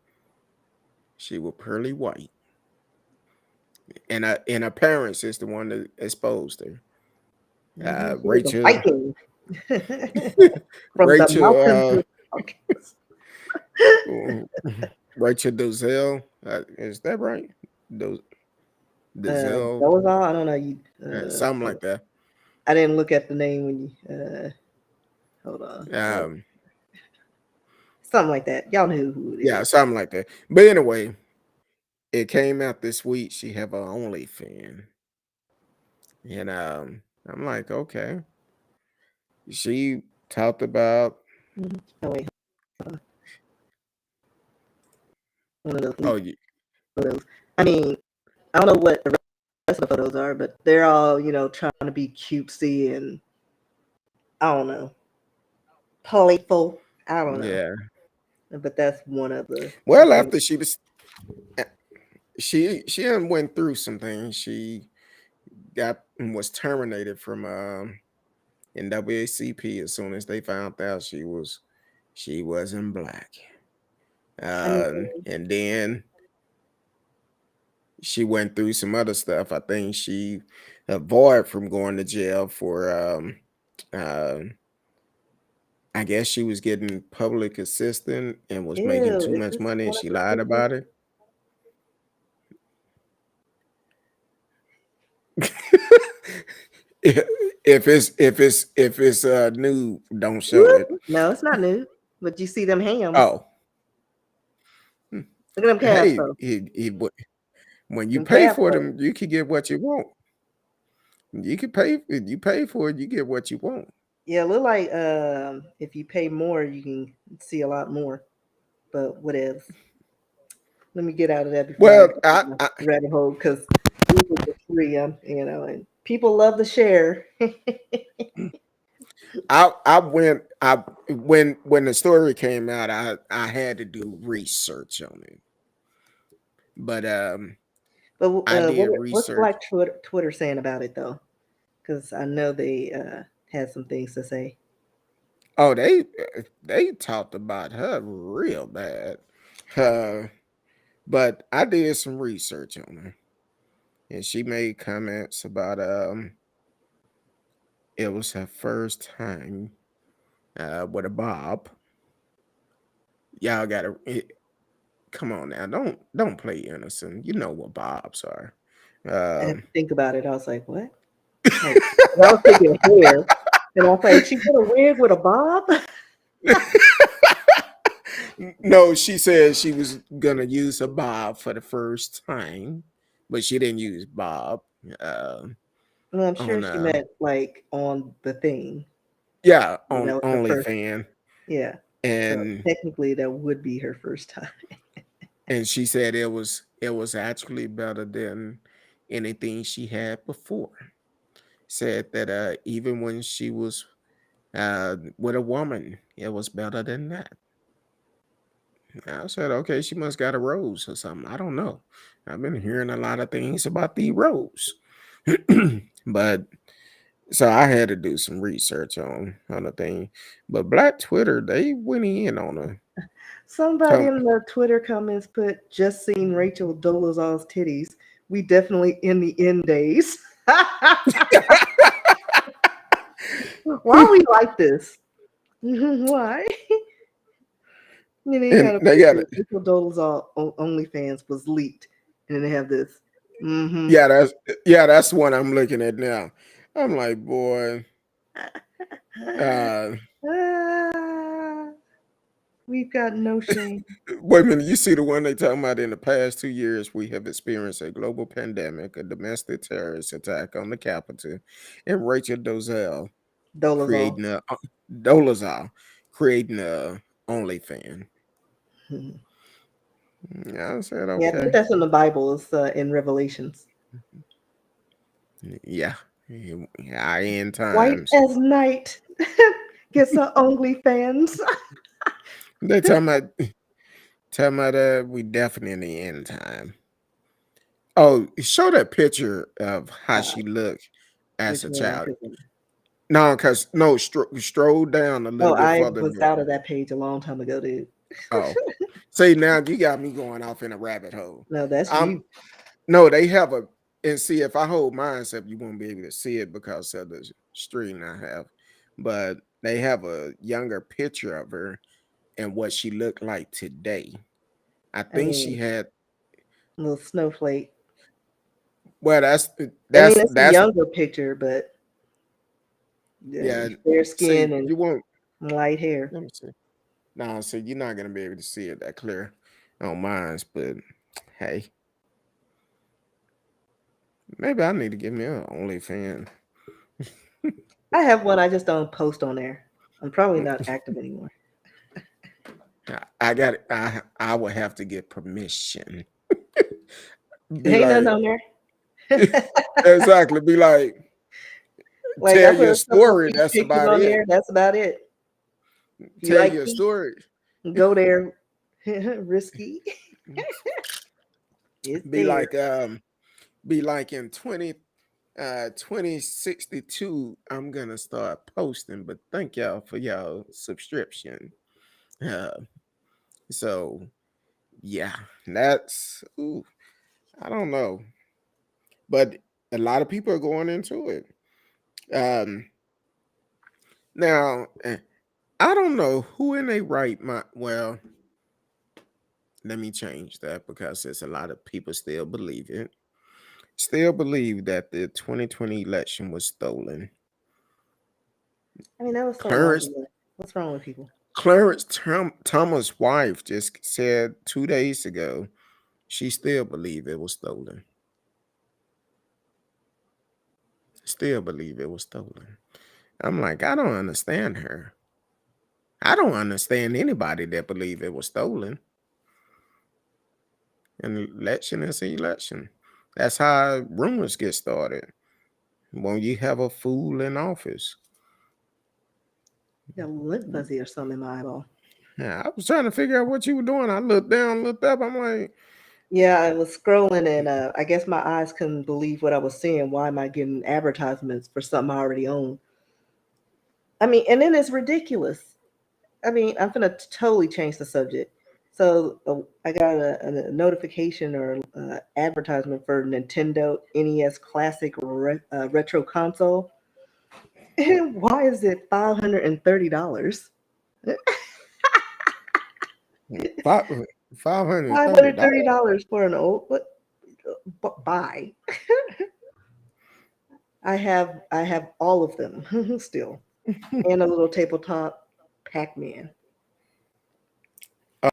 she was pearly white. And her parents is the one that exposed her. She was a Rachel Viking from the mountains. Rachel Dozell, is that right? Dozell, That was all. I don't know. something like that. I didn't look at the name when you. Hold on. Something like that. Y'all knew who it is. Yeah, something like that. But anyway, it came out this week. She have her OnlyFans, and I'm like, okay. She talked about. Oh wait. One of those photos. I mean, I don't know what the rest of the photos are, but they're all trying to be cutesy and I don't know, playful. I don't know. Yeah. But that's one of the. Well, after she went through some things. She was terminated from NAACP as soon as they found out she wasn't black. And then she went through some other stuff. I think she avoided from going to jail for I guess she was getting public assistance and was making too much money, and she lied about it. If it's nude, don't show it. No, it's not nude. But you see them hams. Oh, look at them calves. When you pay for them, you can get what you want. You pay for it, you get what you want. Yeah, look like if you pay more, you can see a lot more. But what else? Let me get out of that before I rabbit hole because it's free, and people love to share. When the story came out, I had to do research on it. But I did research. What's Black Twitter saying about it though? Because I know they had some things to say. Oh, they talked about her real bad. But I did some research on her, and she made comments about it was her first time with a bob. Y'all gotta come on now. Don't play innocent. You know what bobs are. I had to think about it. I was like, what? Like, I was thinking hair. And I was like, she put a wig with a bob? No, she said she was gonna use a bob for the first time, but she didn't use bob. Well, I'm sure she meant like on the thing. Yeah, on OnlyFans. Yeah. And so technically that would be her first time. And she said it was actually better than anything she had before. Said that even when she was with a woman, it was better than that. I said, okay, she must got a rose or something. I don't know. I've been hearing a lot of things about the rose. But so I had to do some research on the thing. But Black Twitter, they went in on her. Somebody Tom- in the Twitter comments put, "Just seen Rachel Dolezal's titties. We definitely in the end days." Why we like this? Why? And then they got and a they got picture. it. Rachel Dolezal OnlyFans was leaked, and then they have this. That's what I'm looking at now. I'm like, boy, uh Ah, we've got no shame. wait a minute, you see the one they talking about in the past 2 years, we have experienced a global pandemic, a domestic terrorist attack on the Capitol, and Rachel Dolezal. Dolezal creating a OnlyFans. Mhm. Yeah, I said Yeah, I think okay. that's in the Bible. It's in Revelations. Yeah. Yeah, end White times. as night gets her OnlyFans. They talking about we definitely in the end time. Oh, show that picture of how Uh, she looked as which a one? child. No, because no, stroll down a Oh, little bit I further. was out of that page a long time ago, dude. Oh, see now you got me going off in a rabbit hole. No, that's Um, you. no, they have and see if I hold mine up, you won't be able to see it because of the screen I have. But they have a younger picture of her and what she looked like today. I I think she mean, had. little snowflake. Well, I mean, that's it's a that's younger picture, but yeah. fair See, skin and you won't. light hair. Let me see. No, so you're not gonna be able to see it that clear on mine, but hey, maybe I need to give me an OnlyFans. I have one. I just don't post on there. I'm probably not active anymore. I got it. I would have to get permission. Be Ain't nothing like on there. exactly. Be like Like I tell put your a couple of story. feet That's pictures about on it. there. That's about it. If you Tell like your feet, story. go there. Risky. It's Be there. like in 2062. I'm gonna start posting. But thank y'all for y'all subscription. Uh, so yeah, that's I don't know, but a lot of people are going into it. Um, now I don't know who in a right mind. Well, let me change that because there's a lot of people still believe it. Still believe that the 2020 election was stolen. I mean, that was so long Clarence ago. What's wrong with people? Thomas' wife just said 2 days ago she still believe it was stolen. Still believe it was stolen. I'm like, I don't understand her. I don't understand anybody that believe it was stolen. An election is an election. That's how rumors get started. When you have a fool in office. Got a lip fuzzy or something in my eyeball. Yeah, I was trying to figure out what you were doing. I looked down, looked up. I'm like, Yeah, I was scrolling and I guess my eyes couldn't believe what I was seeing. Why am I getting advertisements for something I already own? I mean, and then it's ridiculous. I mean, I'm gonna totally change the subject. So I got a notification or advertisement for Nintendo NES Classic Retro Console. And why is it $530? five hundred Five thirty hundred thirty dollars. dollars for an old what? Buy. I have all of them still, and a little tabletop Pac-Man.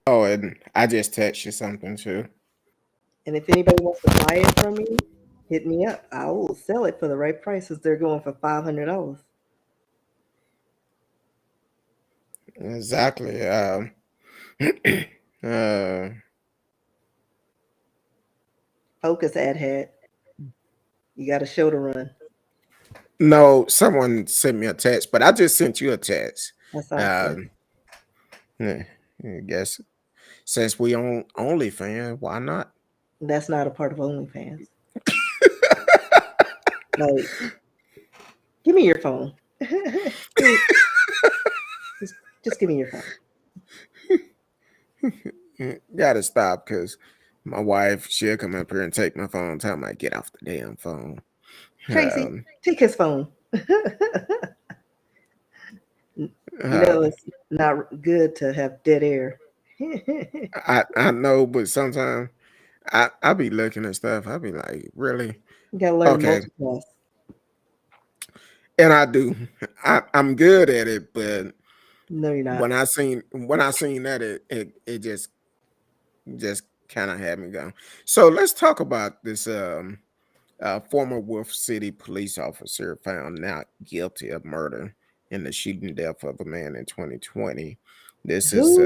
Oh, and I just text you something too. And if anybody wants to buy it from me, hit me up. I will sell it for the right price as they're going for $500. Exactly. Uh, Focus ad hat. You got a show to run. No, someone sent me a text, but I just sent you a text. That sounds good. Yeah, I guess since we on OnlyFans, why not? That's not a part of OnlyFans. Like, give me your phone. just give me your phone. Gotta stop because my wife, she'll come up here and take my phone, tell me I get off the damn phone. Tracy, take his phone. It's not good to have dead air. I know, but sometimes I be looking at stuff. I be like, really? You gotta learn Okay. multitask. And I do. I'm good at it, but No, you're not. when I seen that, it just kind of had me go. So let's talk about this former Wolf City police officer found not guilty of murder in the shooting death of a man in 2020. This is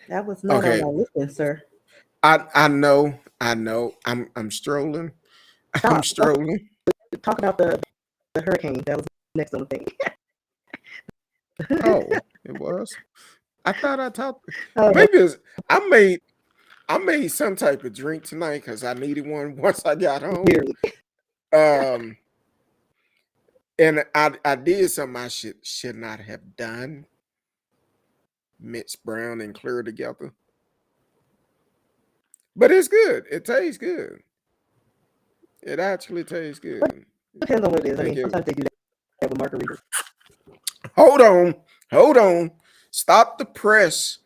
that was not okay. on my list, sir. I know. I'm strolling. I'm strolling. Talk about the hurricane that was next on the thing. Oh, it was. I thought I talked. Maybe it's, I made some type of drink tonight because I needed one once I got home. And I did something I should not have done. Mix brown and clear together. But it's good. It tastes good. It actually tastes good. Depends on what it is. I mean, sometimes they do that with margaritas. Hold on. Stop the press.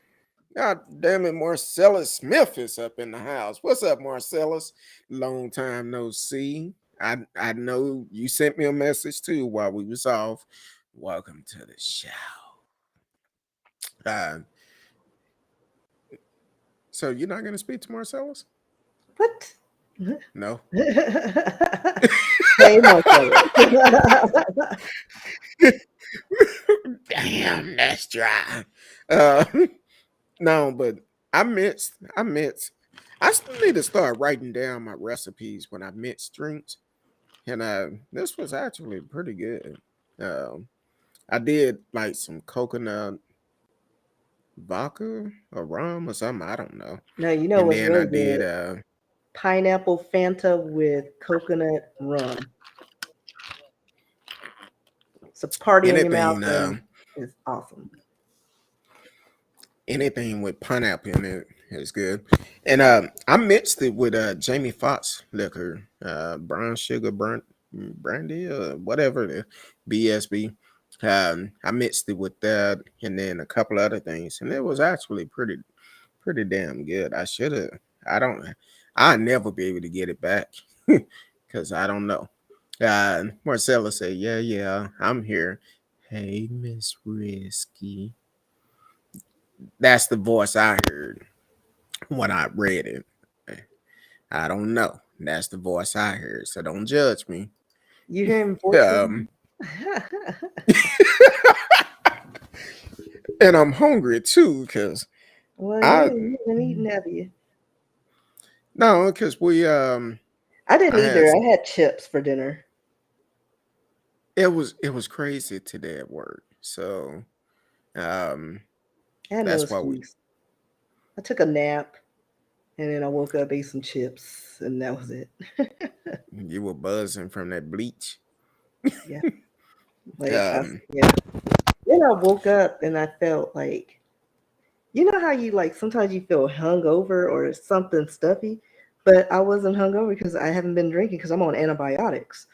God damn it, Marcellus Smith is up in the house. What's up, Marcellus? Long time no see. I know you sent me a message too while we was off. Welcome to the show. So you're not gonna speak to Marcellus? What? No. Hey, Marcellus. Damn, that's dry. No, but I mixed. I still need to start writing down my recipes when I mix drinks. And this was actually pretty good. I did like some coconut vodka or rum or something. I don't know. No, you know what's really good? Did pineapple Fanta with coconut rum. It's a party in your mouth. It's awesome. Anything with pineapple in it is good. And I mixed it with Jamie Foxx liquor, brown sugar brandy or whatever it is, BSB. I mixed it with that and then a couple other things, and it was actually pretty damn good. I'll never be able to get it back because I don't know. Marcella said, yeah, I'm here. Hey, Miss Risky. That's the voice I heard when I read it. I don't know. That's the voice I heard, so don't judge me. You hear him voice? And I'm hungry too, because you haven't eaten, have you? No, because we I didn't either. I had chips for dinner. It was crazy today at work. So that's why I took a nap and then I woke up, ate some chips, and that was it. You were buzzing from that bleach. Yeah. Then I woke up and I felt like, you know how you like sometimes you feel hungover or something stuffy, but I wasn't hungover because I haven't been drinking because I'm on antibiotics,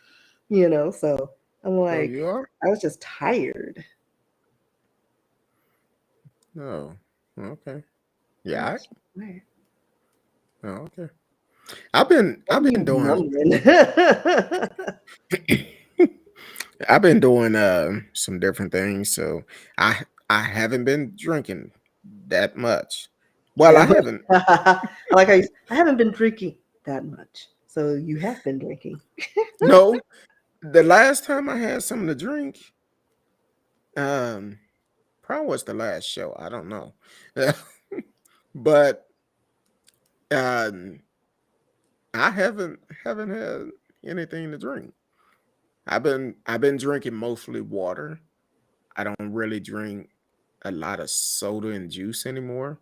so I'm like, you are? I was just tired. Oh, okay. Yeah. Oh, okay. I've been doing I've been doing some different things, so I haven't been drinking that much. Well, I haven't. I like how I haven't been drinking that much. So you have been drinking. No, the last time I had something to drink, probably was the last show. I don't know, but I haven't had anything to drink. I've been drinking mostly water. I don't really drink a lot of soda and juice anymore.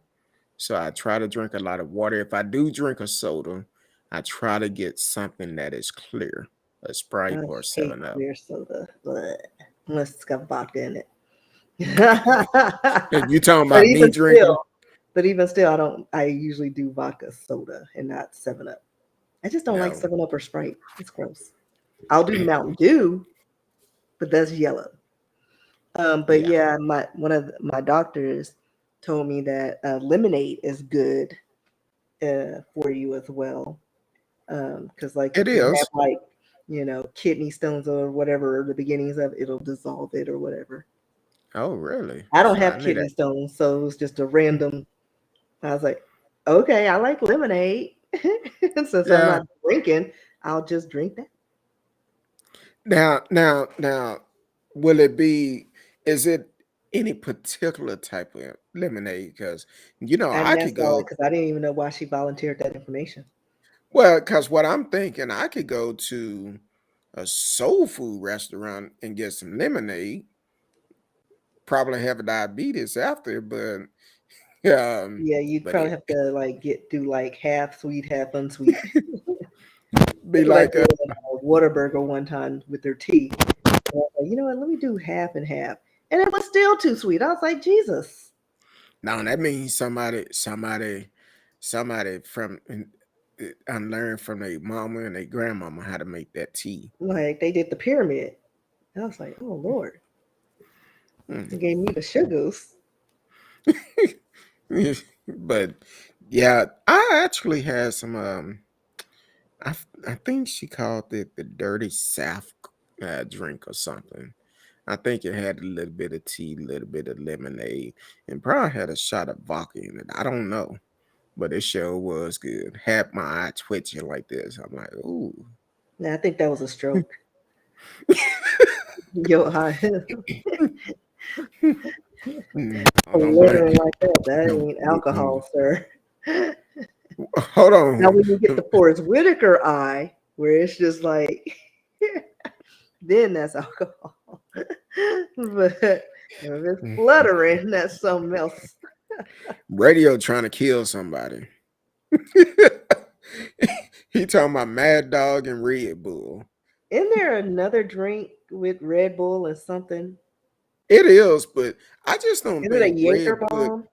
So I try to drink a lot of water. If I do drink a soda, I try to get something that is clear, a Sprite I or hate 7 Up. clear soda, but unless it's got vodka in it. And you talking but about me even drinking? still, but even still, I don't. I usually do vodka soda and not 7 Up. I just don't like No. 7 Up or Sprite. It's gross. I'll do Mountain Dew, but that's yellow. But Yeah, yeah, one of my doctors told me that lemonade is good for you as well. Because like it if you have is. like kidney stones or whatever, the beginnings of it'll dissolve it or whatever. Oh, really? I don't So I have need kidney that. stones, so it was just a random. I was like, okay, I like lemonade. Since I'm Yeah. not drinking, I'll just drink that. Now, will it be? Is it any particular type of lemonade? Because And I that's could why, go. because I didn't even know why she volunteered that information. Well, because what I'm thinking, I could go to a soul food restaurant and get some lemonade. Probably have a diabetes after, um, Yeah, you'd but probably it have to like do like half sweet, half unsweet. be That's what I like, did in Whataburger one time with their tea. And I was like, you know what? Let me do half and half, and it was still too sweet. I was like, Jesus, now that means somebody from unlearned from their mama and their grandmama how to make that tea. like they did the pyramid. And I was like, oh Lord, they Hmm. gave me the sugars. But yeah, I actually had some. I think she called it the dirty South drink or something. I think it had a little bit of tea, a little bit of lemonade, and probably had a shot of vodka in it. I don't know, but it sure was good. Had my eye twitching like this. I'm like, ooh. Now I think that was a stroke. Yo, Hold on, lingering but like that, that no, ain't alcohol, sir. hold Now on. when you get the Forrest Whitaker eye, where it's just like, then that's alcohol. But if it's fluttering, that's something else. Radio trying to kill somebody. He talking about Mad Dog and Red Bull. Isn't there another drink with Red Bull and something? It is, but I just don't Is it a think Jaeger Red Bull bomb?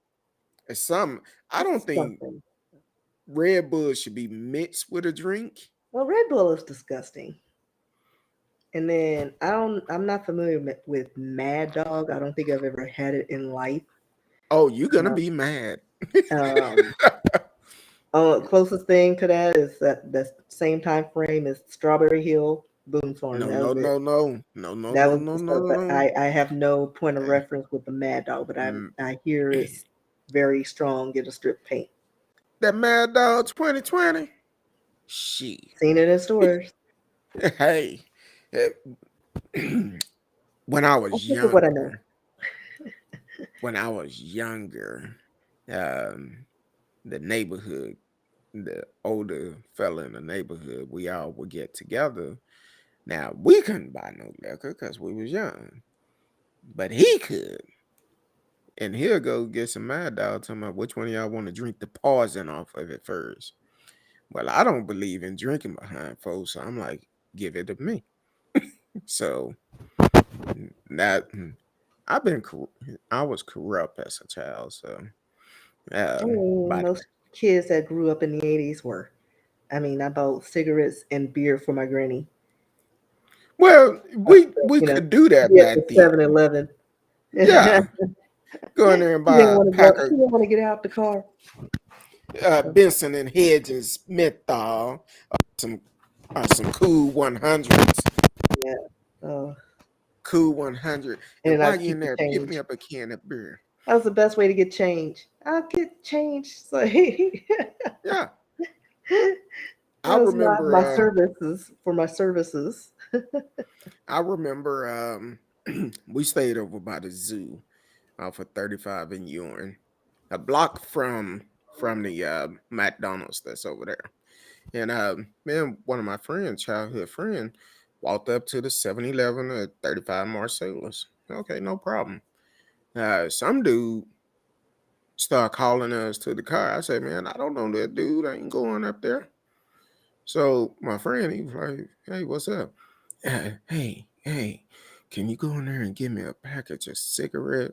is some. I don't It's think something. Red Bull should be mixed with a drink. Well, Red Bull is disgusting. And then I'm not familiar with Mad Dog. I don't think I've ever had it in life. Oh, you're gonna be mad. Um, closest thing to that is that same time frame as Strawberry Hill Boone's Farm. No, That no, was it. no, no, no, no, That no, was no, no, so, but no. I have no point of Eh, reference with the Mad Dog, but mm, I hear it's very strong in a strip paint. That Mad Dog 2020. She. Seen it in stores. Hey, eh, when I I was think of what I know. younger, when I was younger, um, the neighborhood, the older fella in the neighborhood, we all would get together. Now we couldn't buy no liquor because we was young, but he could, and he'll go get some Mad Dog. Talking about which one of y'all want to drink the poison off of it first. Well, I don't believe in drinking behind folks, so I'm like, give it to me. So that I was corrupt as a child, so I mean, but most kids that grew up in the '80s were. I mean, I bought cigarettes and beer for my granny. well, Uh, we you know, could do that be at back the then. 7-Eleven. Yeah, go in there and She didn't buy a want to pack go. of She didn't want to get out the car. Benson and Hedges menthol, some some Cool 100s, Yeah. Uh, Cool 100, and and then while I'd you in keep the there, pick me change. up a can of beer. That was the best way to get change. I'll get change. So that Yeah, I was remember. my services for my services. I remember. We stayed over by the zoo off of 35 in Ewing, a block from the McDonald's that's over there. And me and one of my friends, childhood friend, walked up to the 7-Eleven at 35 Marcellus. Okay, no problem. Some dude start calling us to the car. I said, man, I don't know that dude. I ain't going up there. So my friend, he was like, hey, what's up? Hey, can you go in there and give me a package of cigarette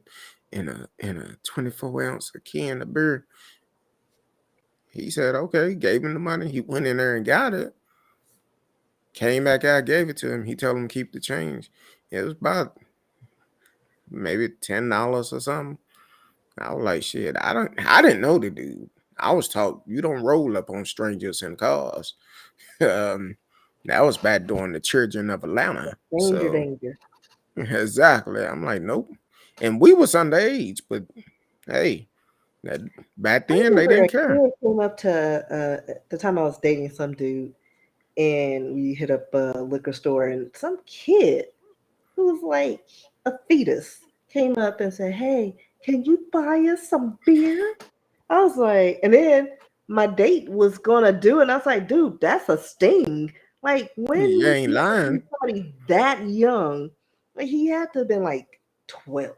and a 24-ounce can of beer? He said, okay, gave him the money. He went in there and got it. Came back out, gave it to him. He told him keep the change. It was about maybe $10 or something. I was like, shit, I didn't know the dude. I was taught you don't roll up on strangers in cars. um, that was back during the Children of Atlanta. Danger, So danger. exactly. I'm like, nope. And we was underage, but hey, back I then they remember a didn't care. kid came up to the time I was dating some dude, and we hit up a liquor store, and some kid who was like a fetus came up and said, "Hey, can you buy us some beer?" I was like, and then my date was gonna do it. And I was like, dude, that's a sting. Like, when You you ain't see lying. somebody that young, like, he had to have been like 12. Oh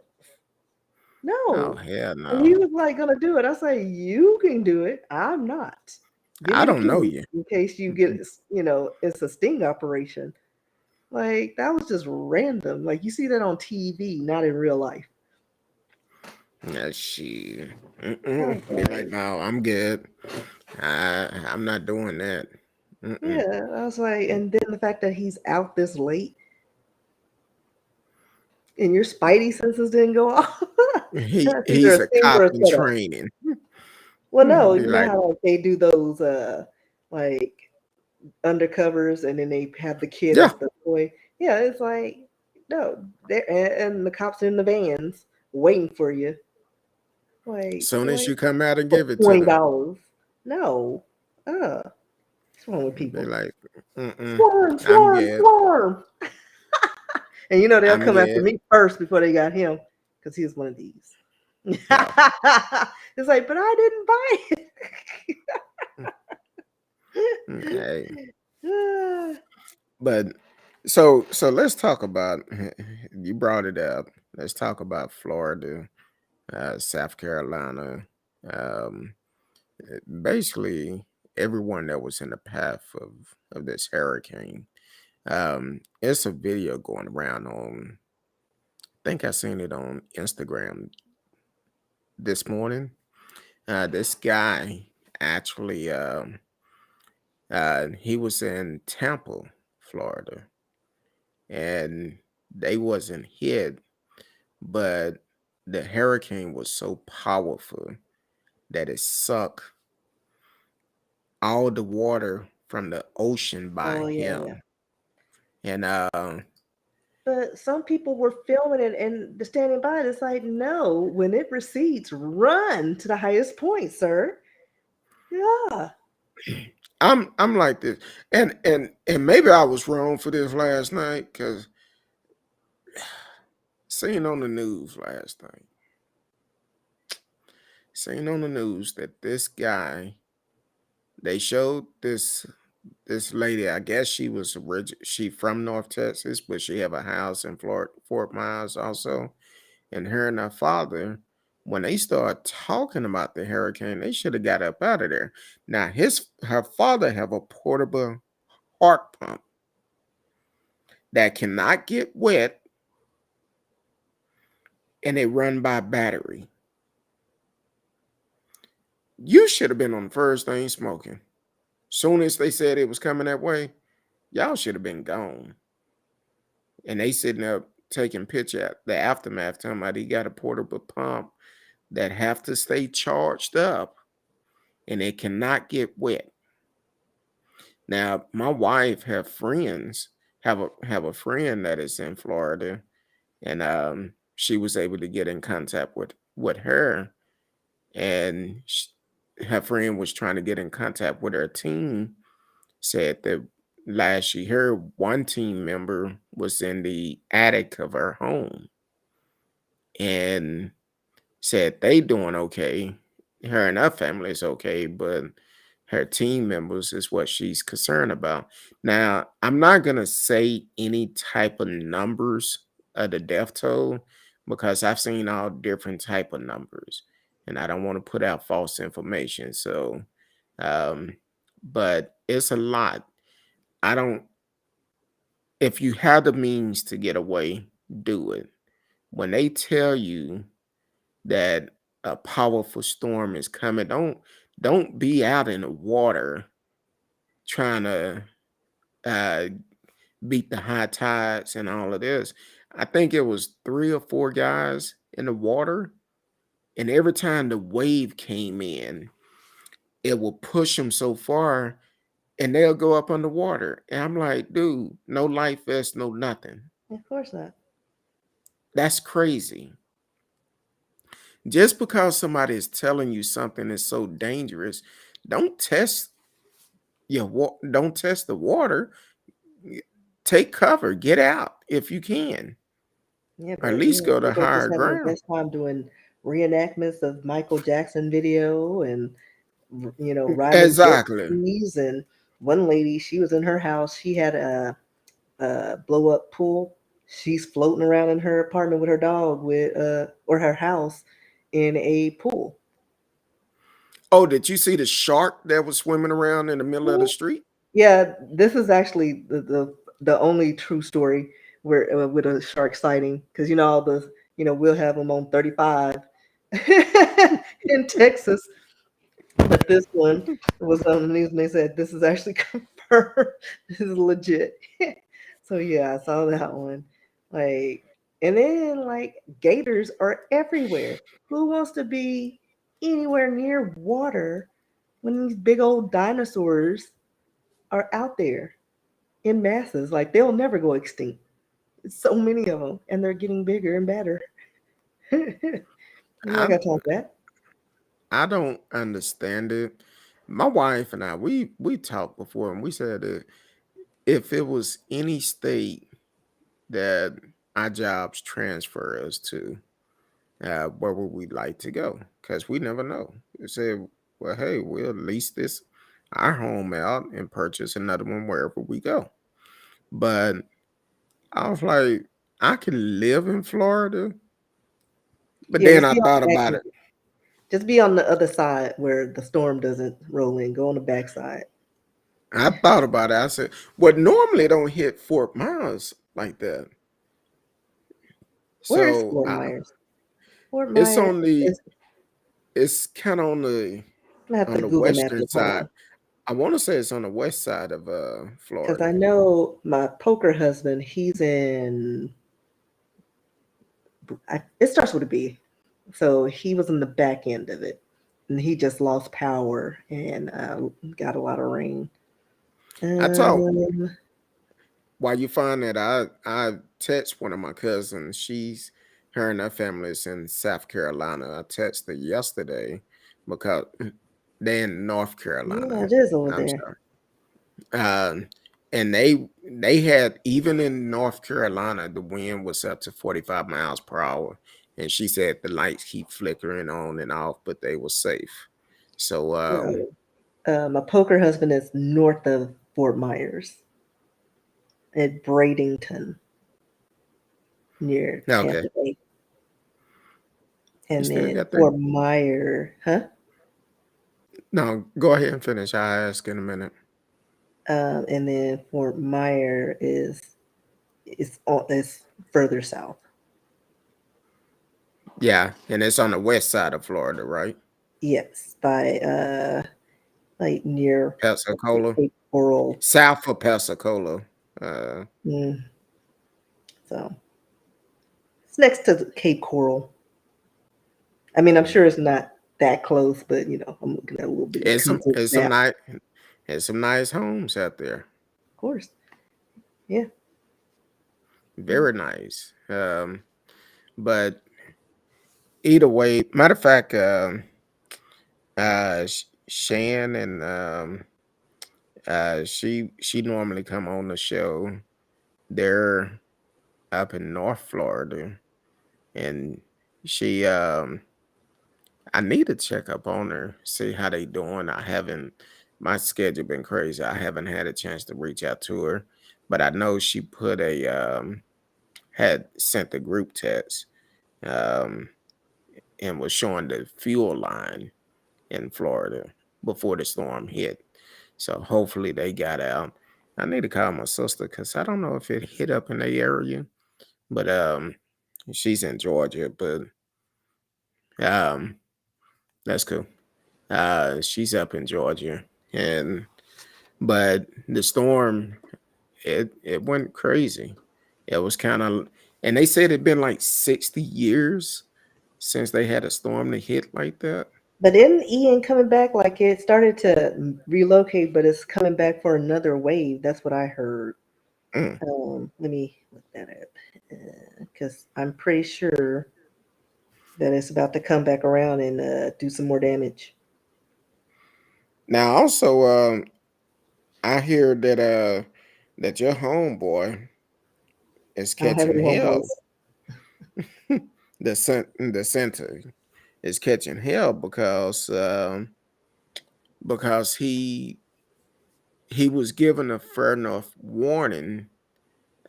No. hell And he no. was like gonna do it. I was like, you can do it. I'm not. Give I me the don't know key you. in case you get, it's a sting operation. Like, that was just random. Like, you see that on TV, not in real life. Yeah, shit. I was Be like, like, no, I'm good. I'm not doing that. Mm-mm. yeah. I was like, and then the fact that he's out this late and your spidey senses didn't go off. That's either He's a a sting cop or a in setup. training. Well, no, Be you know like, how like they do those like undercovers, and then they have the kid yeah. as the boy. Yeah, it's like, no, they and the cops are in the vans waiting for you. Like, Soon as boy, you come out and for give it to them, $20. No, what's wrong with be people? like, Swarm, I'm swarm, good. swarm. And they'll I'm come after good. me first before they got him, because he was one of these. Yeah. It's like, but I didn't buy Hey, it. but so let's talk about. You brought it up. Let's talk about Florida, South Carolina. Um, Basically everyone that was in the path of this hurricane. It's a video going around on. I think I seen it on Instagram this morning. This guy actually, he was in Tampa, Florida, and they wasn't hit, but the hurricane was so powerful that it sucked all the water from the ocean by Oh yeah, yeah. him. And But some people were filming it and standing by. It's like, no, when it recedes, run to the highest point, sir. Yeah. I'm like this, and maybe I was wrong for this last night because seeing on the news last night, seeing on the news that this guy, they showed this lady. I guess she was she from North Texas, but she have a house in Florida, Fort Myers also. And her and her father, when they start talking about the hurricane, they should have got up out of there. Now her father have a portable heart pump that cannot get wet, and they run by battery. You should have been on the first thing smoking. Soon as they said it was coming that way, y'all should have been gone. And they sitting up taking picture the aftermath, talking about he got a portable pump that have to stay charged up and it cannot get wet. Now, my wife have a friend that is in Florida, and she was able to get in contact with her, and her friend was trying to get in contact with her team. Said that last she heard, one team member was in the attic of her home, and said they doing okay. Her and her family is okay, but her team members is what she's concerned about. Now, I'm not gonna say any type of numbers of the death toll because I've seen all different type of numbers, and I don't want to put out false information. So, um, but it's a lot. I don't. If you have the means to get away, do it. When they tell you that a powerful storm is coming, don't be out in the water trying to uh, beat the high tides and all of this. I think it was 3 or 4 guys in the water, and every time the wave came in, it will push them so far, and they'll go up underwater. And I'm like, dude, no life vest, no nothing. Of course not. That's crazy. Just because somebody is telling you something is so dangerous, don't test don't test the water. Take cover, get out if you can, Yeah, or at but least go to people higher just having the ground. best time doing reenactments of Michael Jackson video and riding jet Exactly. skis. And one lady, she was in her house. She had a blow up pool. She's floating around in her apartment with her dog or her house in a pool. Oh, did you see the shark that was swimming around in the middle of the street? Yeah, this is actually the only true story where with a shark sighting, because all the we'll have them on 35 in Texas, but this one was on the news and they said this is actually confirmed. This is legit. So yeah, I saw that one. Like, and then like gators are everywhere. Who wants to be anywhere near water when these big old dinosaurs are out there in masses? Like, they'll never go extinct. It's so many of them, and they're getting bigger and better. I I got time for that. I don't understand it. My wife and I, we talked before, and we said that if it was any state that our jobs transfer us to, where would we like to go? Because we never know. We said, well, hey, we'll lease this our home out and purchase another one wherever we go. But I was like, I can live in Florida, but Yeah, then I thought about it. just be on the other side where the storm doesn't roll in. Go on the backside. I thought about it. I said, well, normally it don't hit Fort Myers like that. Where is So Fort Myers? Fort it's Myers on the is. it's kind of I have to on the Google Map western this. Hold side. on, I want to say it's on the west side of because I Florida. know my poker husband. He's in. It starts with a B, so he was in the back end of it, and he just lost power and got a lot of rain. I thought Um, while you find that I text one of my cousins. She's her and her family is in South Carolina. I texted her yesterday because they're in North yeah, Carolina. it is over I'm there. sorry. Um, and they had, even in North Carolina, the wind was up to 45 miles per hour. And she said the lights keep flickering on and off, but they were safe. So My poker husband is north of Fort Myers at Bradenton near okay. Tampa Bay. You And still then got that? Fort Myers, huh? No, go ahead and finish. I'll ask in a minute. And then Fort Myers is further south. Yeah, and it's on the west side of Florida, right? Yes, by like near Pensacola. Cape Coral. South of Pensacola. Uh Mm, so it's next to Cape Coral. I mean, I'm sure it's not that close, but I'm looking at a little bit it's some Google it's some map. nice it's some nice homes out there. Of course, yeah. Very nice. But either way, matter of fact, Shan and she normally come on the show. They're up in North Florida, and she I need to check up on her, see how they doing. I haven't my schedule been crazy. I haven't had a chance to reach out to her, but I know she put had sent the group text um, and was showing the fuel line in Florida before the storm hit. So hopefully they got out. I need to call my sister because I don't know if it hit up in the area, but she's in Georgia, but um, that's cool. She's up in Georgia, and but the storm it went crazy. It was kind of, and they said it'd been like 60 years since they had a storm that hit like that. But isn't Ian coming back? Like it started to relocate, but it's coming back for another wave. That's what I heard. Mm. Let me look that up because I'm pretty sure that it's about to come back around and do some more damage. Now, also, I hear that your homeboy is I don't have catching any hell. homeboys. The center is catching hell because he was given a fair enough warning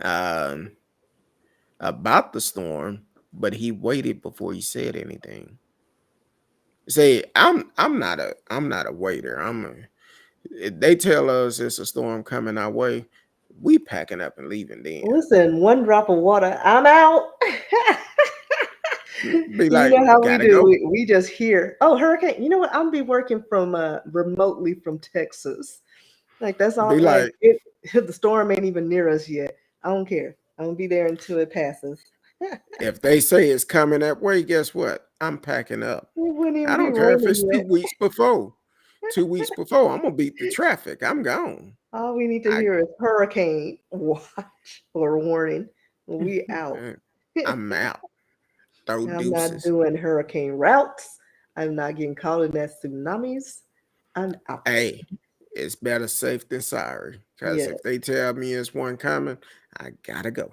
um, about the storm, but he waited before he said anything. Say, I'm not a waiter. If they tell us it's a storm coming our way, we packing up and leaving then. Listen, one drop of water, I'm out. Be You like, know how we gotta do. go. We just hear, oh, hurricane. You know what? I'm be working from remotely from Texas. Like that's all. Be Like like, the storm ain't even near us yet. I don't care. I'm gonna be there until it passes. if they say it's coming that way, guess what? I'm packing up. It wouldn't I even be don't care if it's raining yet. 2 weeks before. 2 weeks before, I'm gonna beat the traffic. I'm gone. All we need to I hear is hurricane watch or warning. We out. I'm out. Throw I'm not deuces. doing hurricane routes. I'm not getting caught in that tsunamis. I'm out. Hey, it's better safe than sorry. Because Yeah. if they tell me it's one coming, I gotta go.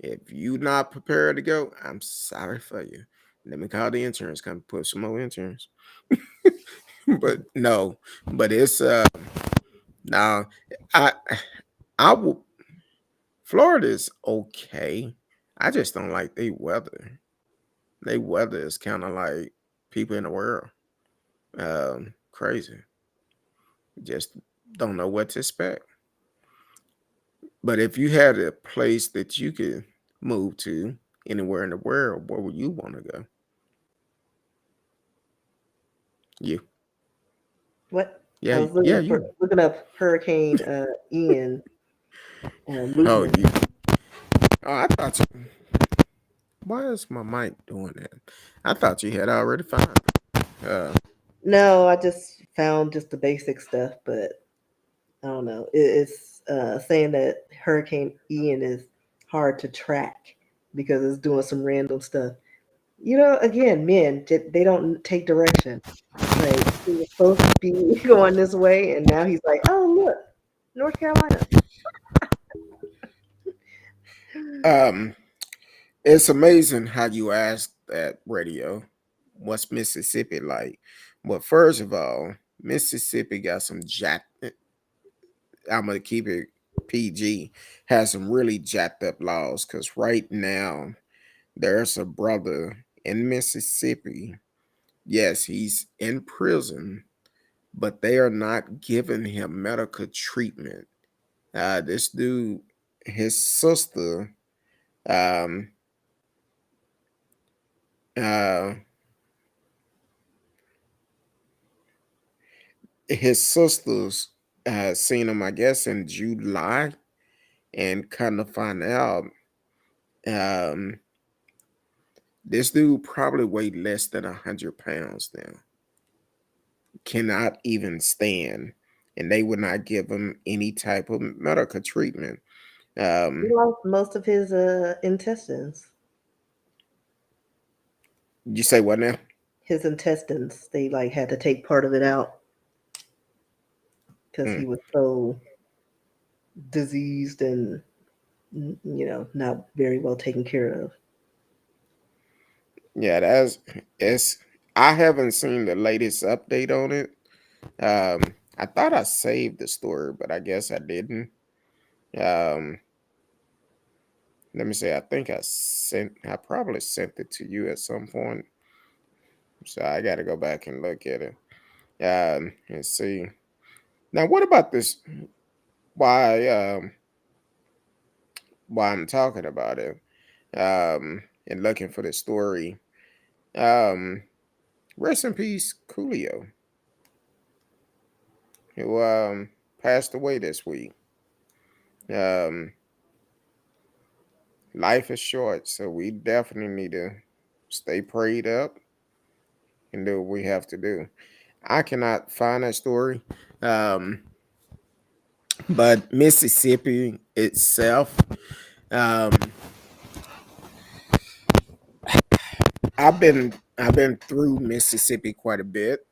If you not prepared to go, I'm sorry for you. Let me call the insurance company, put some more insurance. But no, but it's now I I will Florida is okay. I just don't like their weather. Their weather is kind of like people in the world. Crazy. Just don't know what to expect. But if you had a place that you could move to anywhere in the world, where would you want to go? You. What? I Yeah, was yeah, for you. looking up Hurricane Ian Oh, movement. you. Oh, I thought you. Why is my mic doing that? I thought you had already found it. No, I just found just the basic stuff, but I don't know. It's saying that Hurricane Ian is hard to track because it's doing some random stuff. You know, again, men they don't take direction. Like he was supposed to be going this way, and now he's like, "Oh, look, North Carolina." um, it's amazing how you ask that radio. What's Mississippi like? Well, first of all, Mississippi got some jack. I'm gonna keep it PG. Has some really jacked up laws because right now there's a brother in Mississippi. Yes, he's in prison, but they are not giving him medical treatment. This dude, his sister, um, uh, his sisters seen him, I guess, in July, and kind of find out, um, this dude probably weighed less than 100 pounds now, cannot even stand, and they would not give him any type of medical treatment. He Um, lost most of his intestines. you say what now? His intestines, they like had to take part of it out because he Mm. was so diseased and not very well taken care of. Yeah, it's. I haven't seen the latest update on it. Um, I thought I saved the story, but I guess I didn't. Um, Let me see. I think I probably sent it to you at some point. So I got to go back and look at it and see. Now, what about this? Why why I'm talking about it and looking for the story. Rest in peace, Coolio, who passed away this week. Um, Life is short, so we definitely need to stay prayed up and do what we have to do. I cannot find that story. Um, but Mississippi itself, um, I've been through Mississippi quite a bit.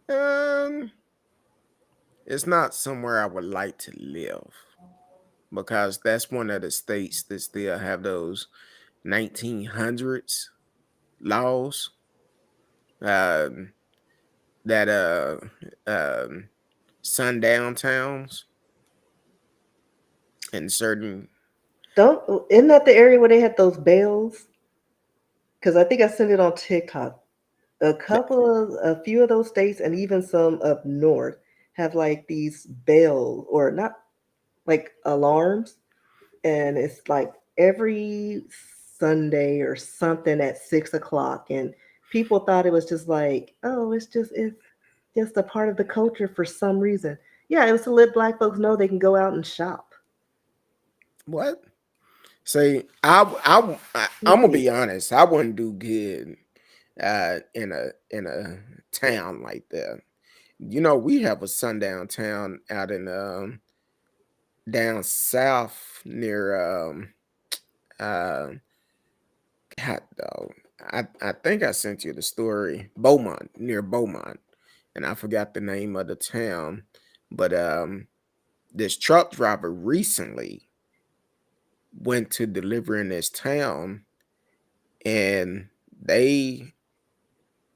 Um, it's not somewhere I would like to live because that's one of the states that still have those 1900s laws um, that sundown towns and certain. Isn't that the area where they had those bells? Because I think I sent it on TikTok. A few of those states, and even some up north, have like these bells, or not, like alarms, and it's like every Sunday or something at 6 o'clock, and people thought it was just like, oh, it's just a part of the culture for some reason. Yeah, it was to let Black folks know they can go out and shop. What? See, I'm gonna be honest. I wouldn't do good in a town like that. You know, we have a sundown town out in down south near uh God dog. I think I sent you the story. Beaumont, near Beaumont. And I forgot the name of the town. But this truck driver recently went to deliver in this town and they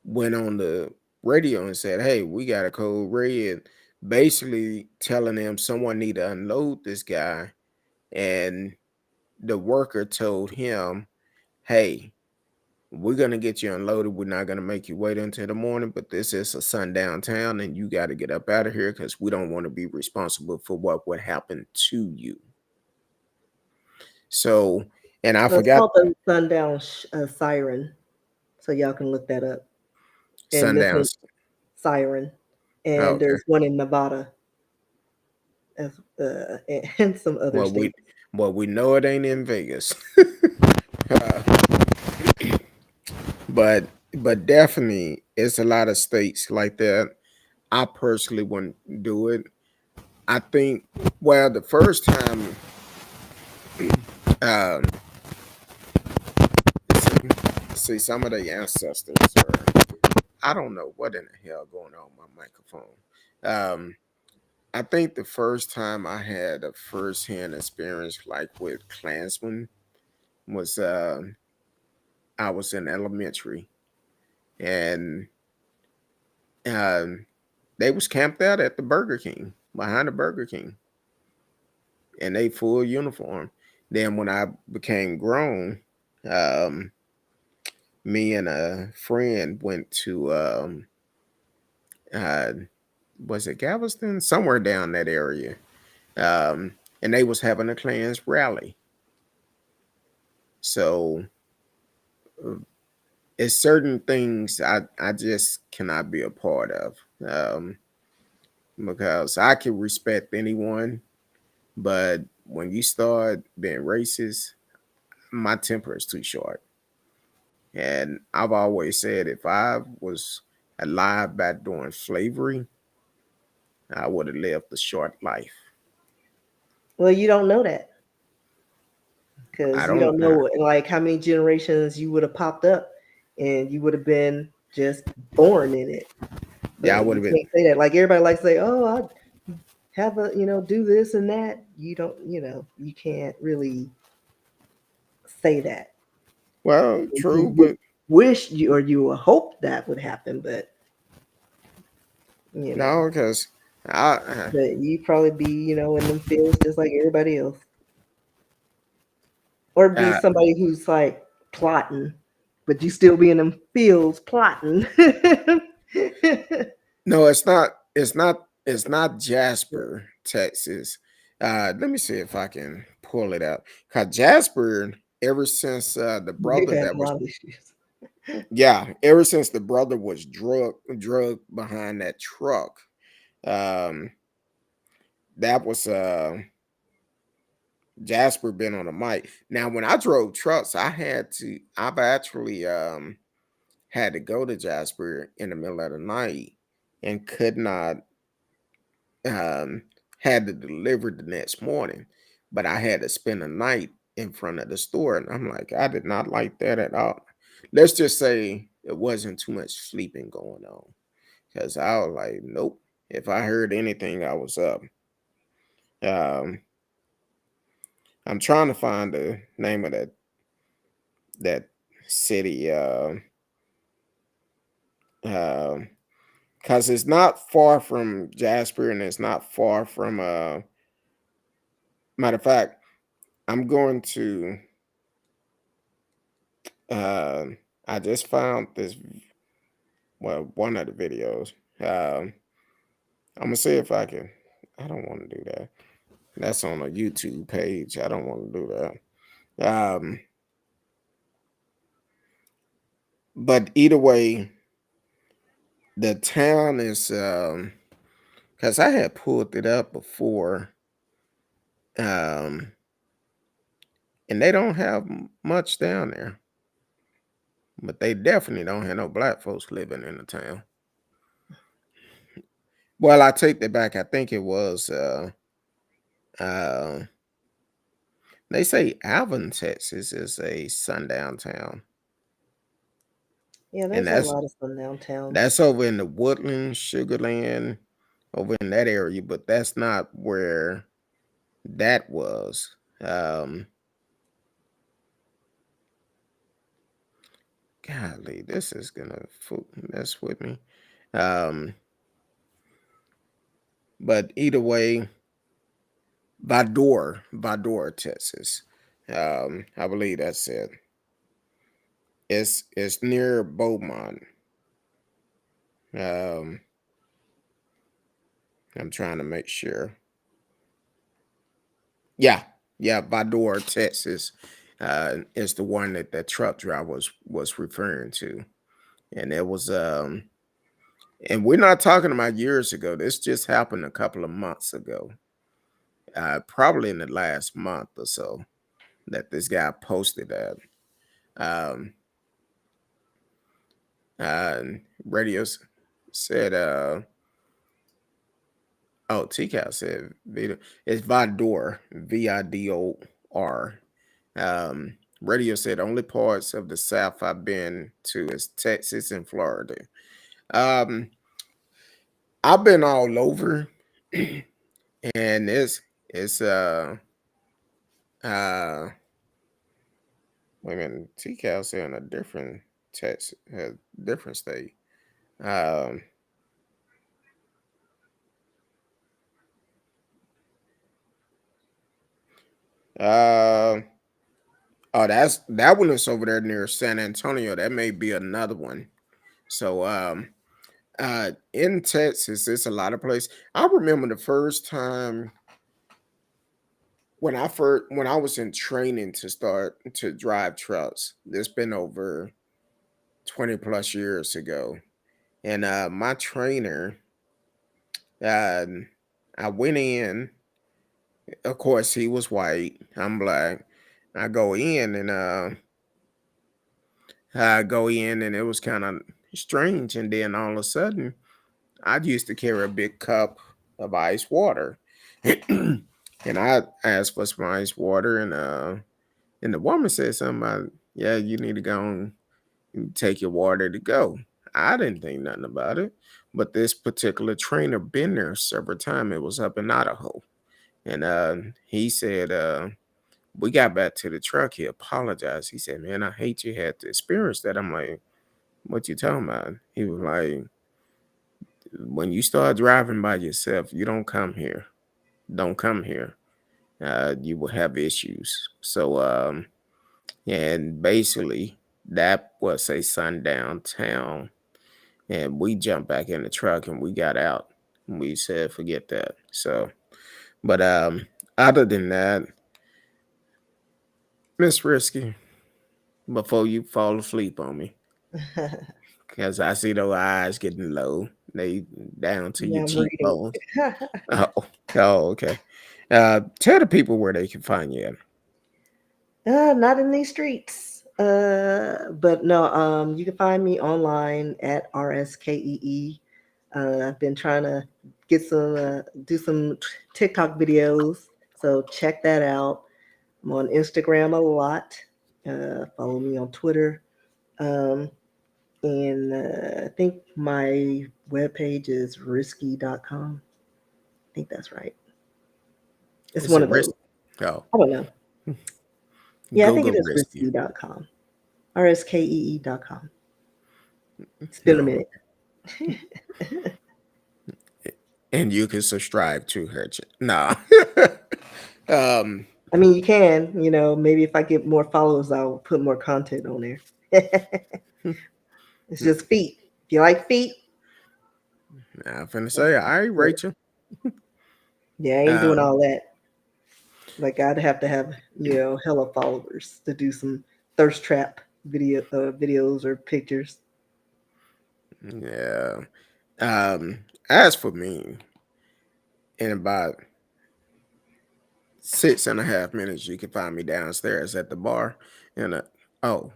went on the radio and said, "Hey, we got a code red," basically telling them someone need to unload this guy. And the worker told him, "Hey, we're gonna get you unloaded. We're not gonna make you wait until the morning, but this is a sundown town, and you got to get up out of here because we don't want to be responsible for what would happen to you." So, and I So it's forgot called the Sundown Siren. So y'all can look that up. And this sundown. one's Siren. And Okay. there's one in Nevada as and some other Well, states. we know it ain't in Vegas. Uh, but definitely it's a lot of states like that. I personally wouldn't do it. I think well the first time um see some of the ancestors are I don't know what in the hell going on with my microphone. Um I think the first time I had a first hand experience like with Klansmen was I was in elementary and um they was camped out at the Burger King, behind the Burger King, in they full uniform. Then when I became grown, um, me and a friend went to uh, was it Galveston? Somewhere down that area. And they was having a Klans rally. So it's certain things I just cannot be a part of. Because I can respect anyone, but when you start being racist, my temper is too short. And I've always said if I was alive back during slavery, I would have lived a short life. Well, you don't know that I because you don't. don't know like how many generations you would have popped up and you would have been just born in it. Yeah, I But would you have been. can't say that. Like everybody likes to say, oh, I have a, do this and that. You don't, you can't really say that. Well, You true, would but wish you or you would hope that would happen, but you know. No, because I But you probably be, in them fields just like everybody else. Or be uh, somebody who's like plotting, but you still be in them fields plotting. no, it's not. It's not. It's not Jasper, Texas. Let me see if I can pull it out. Cause Jasper, ever since the They've brother had that a was, lot of issues. yeah, ever since the brother was drug behind that truck, um, that was Jasper been on the mic. Now, when I drove trucks, I've actually had to go to Jasper in the middle of the night and could not um had to deliver the next morning, but I had to spend a night in front of the store, and I'm like, I did not like that at all. Let's just say it wasn't too much sleeping going on because I was like, nope. If I heard anything, I was up. Um, I'm trying to find the name of that city. Because it's not far from Jasper and it's not far from matter of fact, I'm going to uh I just found this, well, one of the videos. I'm gonna see if I can. I don't want to do that. That's on a YouTube page. I don't want to do that. But either way, the town is because I had pulled it up before, um, and they don't have much down there. But they definitely don't have no black folks living in the town. Well, I take that back. I think it was uh they say Alvin, Texas is a sundown town. Yeah, And there's a lot of sundown towns. that's over in the Woodland, Sugarland, over in that area, but that's not where that was. Golly, this is gonna mess with me. Um, but either way, Vador, Texas. I believe that's it. It's near Beaumont. Um, I'm trying to make sure. Yeah, yeah, Vador, Texas, is the one that the truck driver was referring to, and it was and we're not talking about years ago. This just happened a couple of months ago, probably in the last month or so that this guy posted that. Um, radios said, oh, TCal said it's Vidor, Vidor. Radio said only parts of the South I've been to is Texas and Florida. Um, I've been all over, and it's uh wait a minute, TCal said in a different Texas, different state. Um, uh, oh, that one is over there near San Antonio. That may be another one. So in Texas, it's a lot of places. I remember the first time when I was in training to start to drive trucks. It's been over 20 plus years ago. And my trainer, uh, I went in, of course he was white, I'm black. I go in and it was kind of strange. And then all of a sudden, I used to carry a big cup of ice water. And I asked for some ice water, and the woman said something about, yeah, you need to go and take your water to go. I didn't think nothing about it, but this particular trainer been there several times. It was up in Idaho, and he said, we got back to the truck. He apologized. He said, "Man, I hate you had to experience that." I'm like, "What you talking about?" He was like, when you start driving by yourself, you don't come here. Don't come here. You will have issues. So, and basically, that was a sundown town. And we jumped back in the truck and we got out. And we said, forget that. So, but other than that, Miss Risky, before you fall asleep on me, because I see those eyes getting low. They down to Yeah, your I'm reading. cheekbones. Oh, okay. Tell the people where they can find you at. Not in these streets. But no, you can find me online at RSKEE. I've been trying to get some do some TikTok videos, so check that out. I'm on Instagram a lot. Follow me on Twitter. And I think my webpage is risky.com. I think that's right. It's Is one it of those. Oh, I don't know. Yeah, I think it Google is Risky. risky.com. RSKEE.com. It's been a minute. And you can subscribe to her. No. I mean, you can, maybe if I get more followers, I'll put more content on there. It's just feet. If you like feet, I'm finna say, all right, Rachel. Yeah, I ain't doing all that. Like, I'd have to have, hella followers to do some thirst trap videos or pictures. Yeah. As for me, in about 6.5 minutes, you can find me downstairs at the bar. And oh,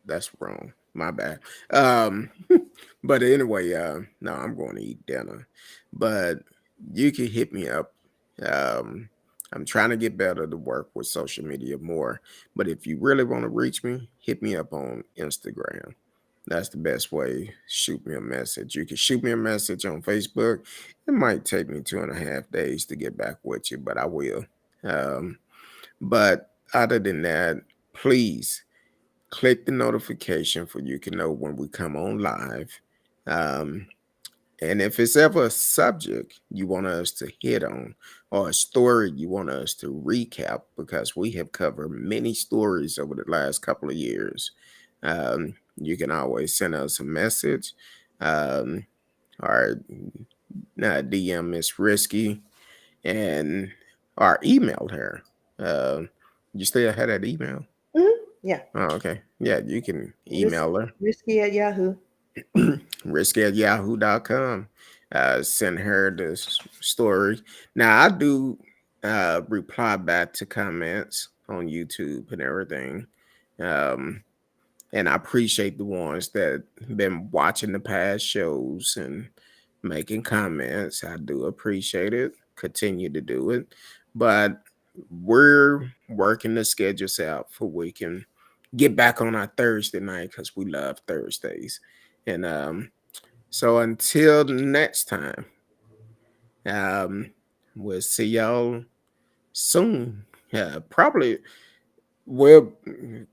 that's wrong. My bad. But anyway, no, I'm going to eat dinner. But you can hit me up. I'm trying to get better to work with social media more. But if you really want to reach me, hit me up on Instagram. That's the best way. Shoot me a message. You can shoot me a message on Facebook. It might take me 2.5 days to get back with you, but I will. But other than that, please click the notification for you can know when we come on live. And if it's ever a subject you want us to hit on or a story you want us to recap, because we have covered many stories over the last couple of years, you can always send us a message or DM Miss Risky and or email her. You still have that email? Mm-hmm. Yeah. Oh, okay. Yeah, you can email her. Risky at Yahoo. Risky@yahoo.com. Send her the story. Now, I do reply back to comments on YouTube and everything. And I appreciate the ones that been watching the past shows and making comments. I do appreciate it. Continue to do it. But we're working the schedules out for we can get back on our Thursday night because we love Thursdays. And so until next time, we'll see y'all soon. We're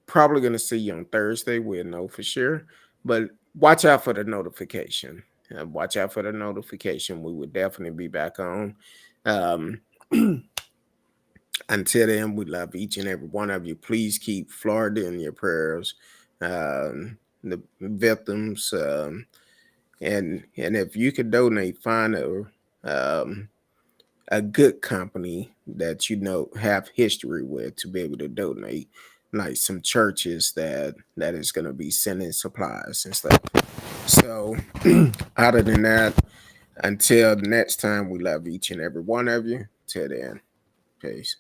probably gonna see you on Thursday. We'll know for sure, but watch out for the notification. Watch out for the notification. We will definitely be back on. Until then, we love each and every one of you. Please keep Florida in your prayers. The victims, and if you could donate, find a good company that have history with to be able to donate, like some churches that is going to be sending supplies and stuff. So, other than that, until next time, we love each and every one of you. Till then, peace.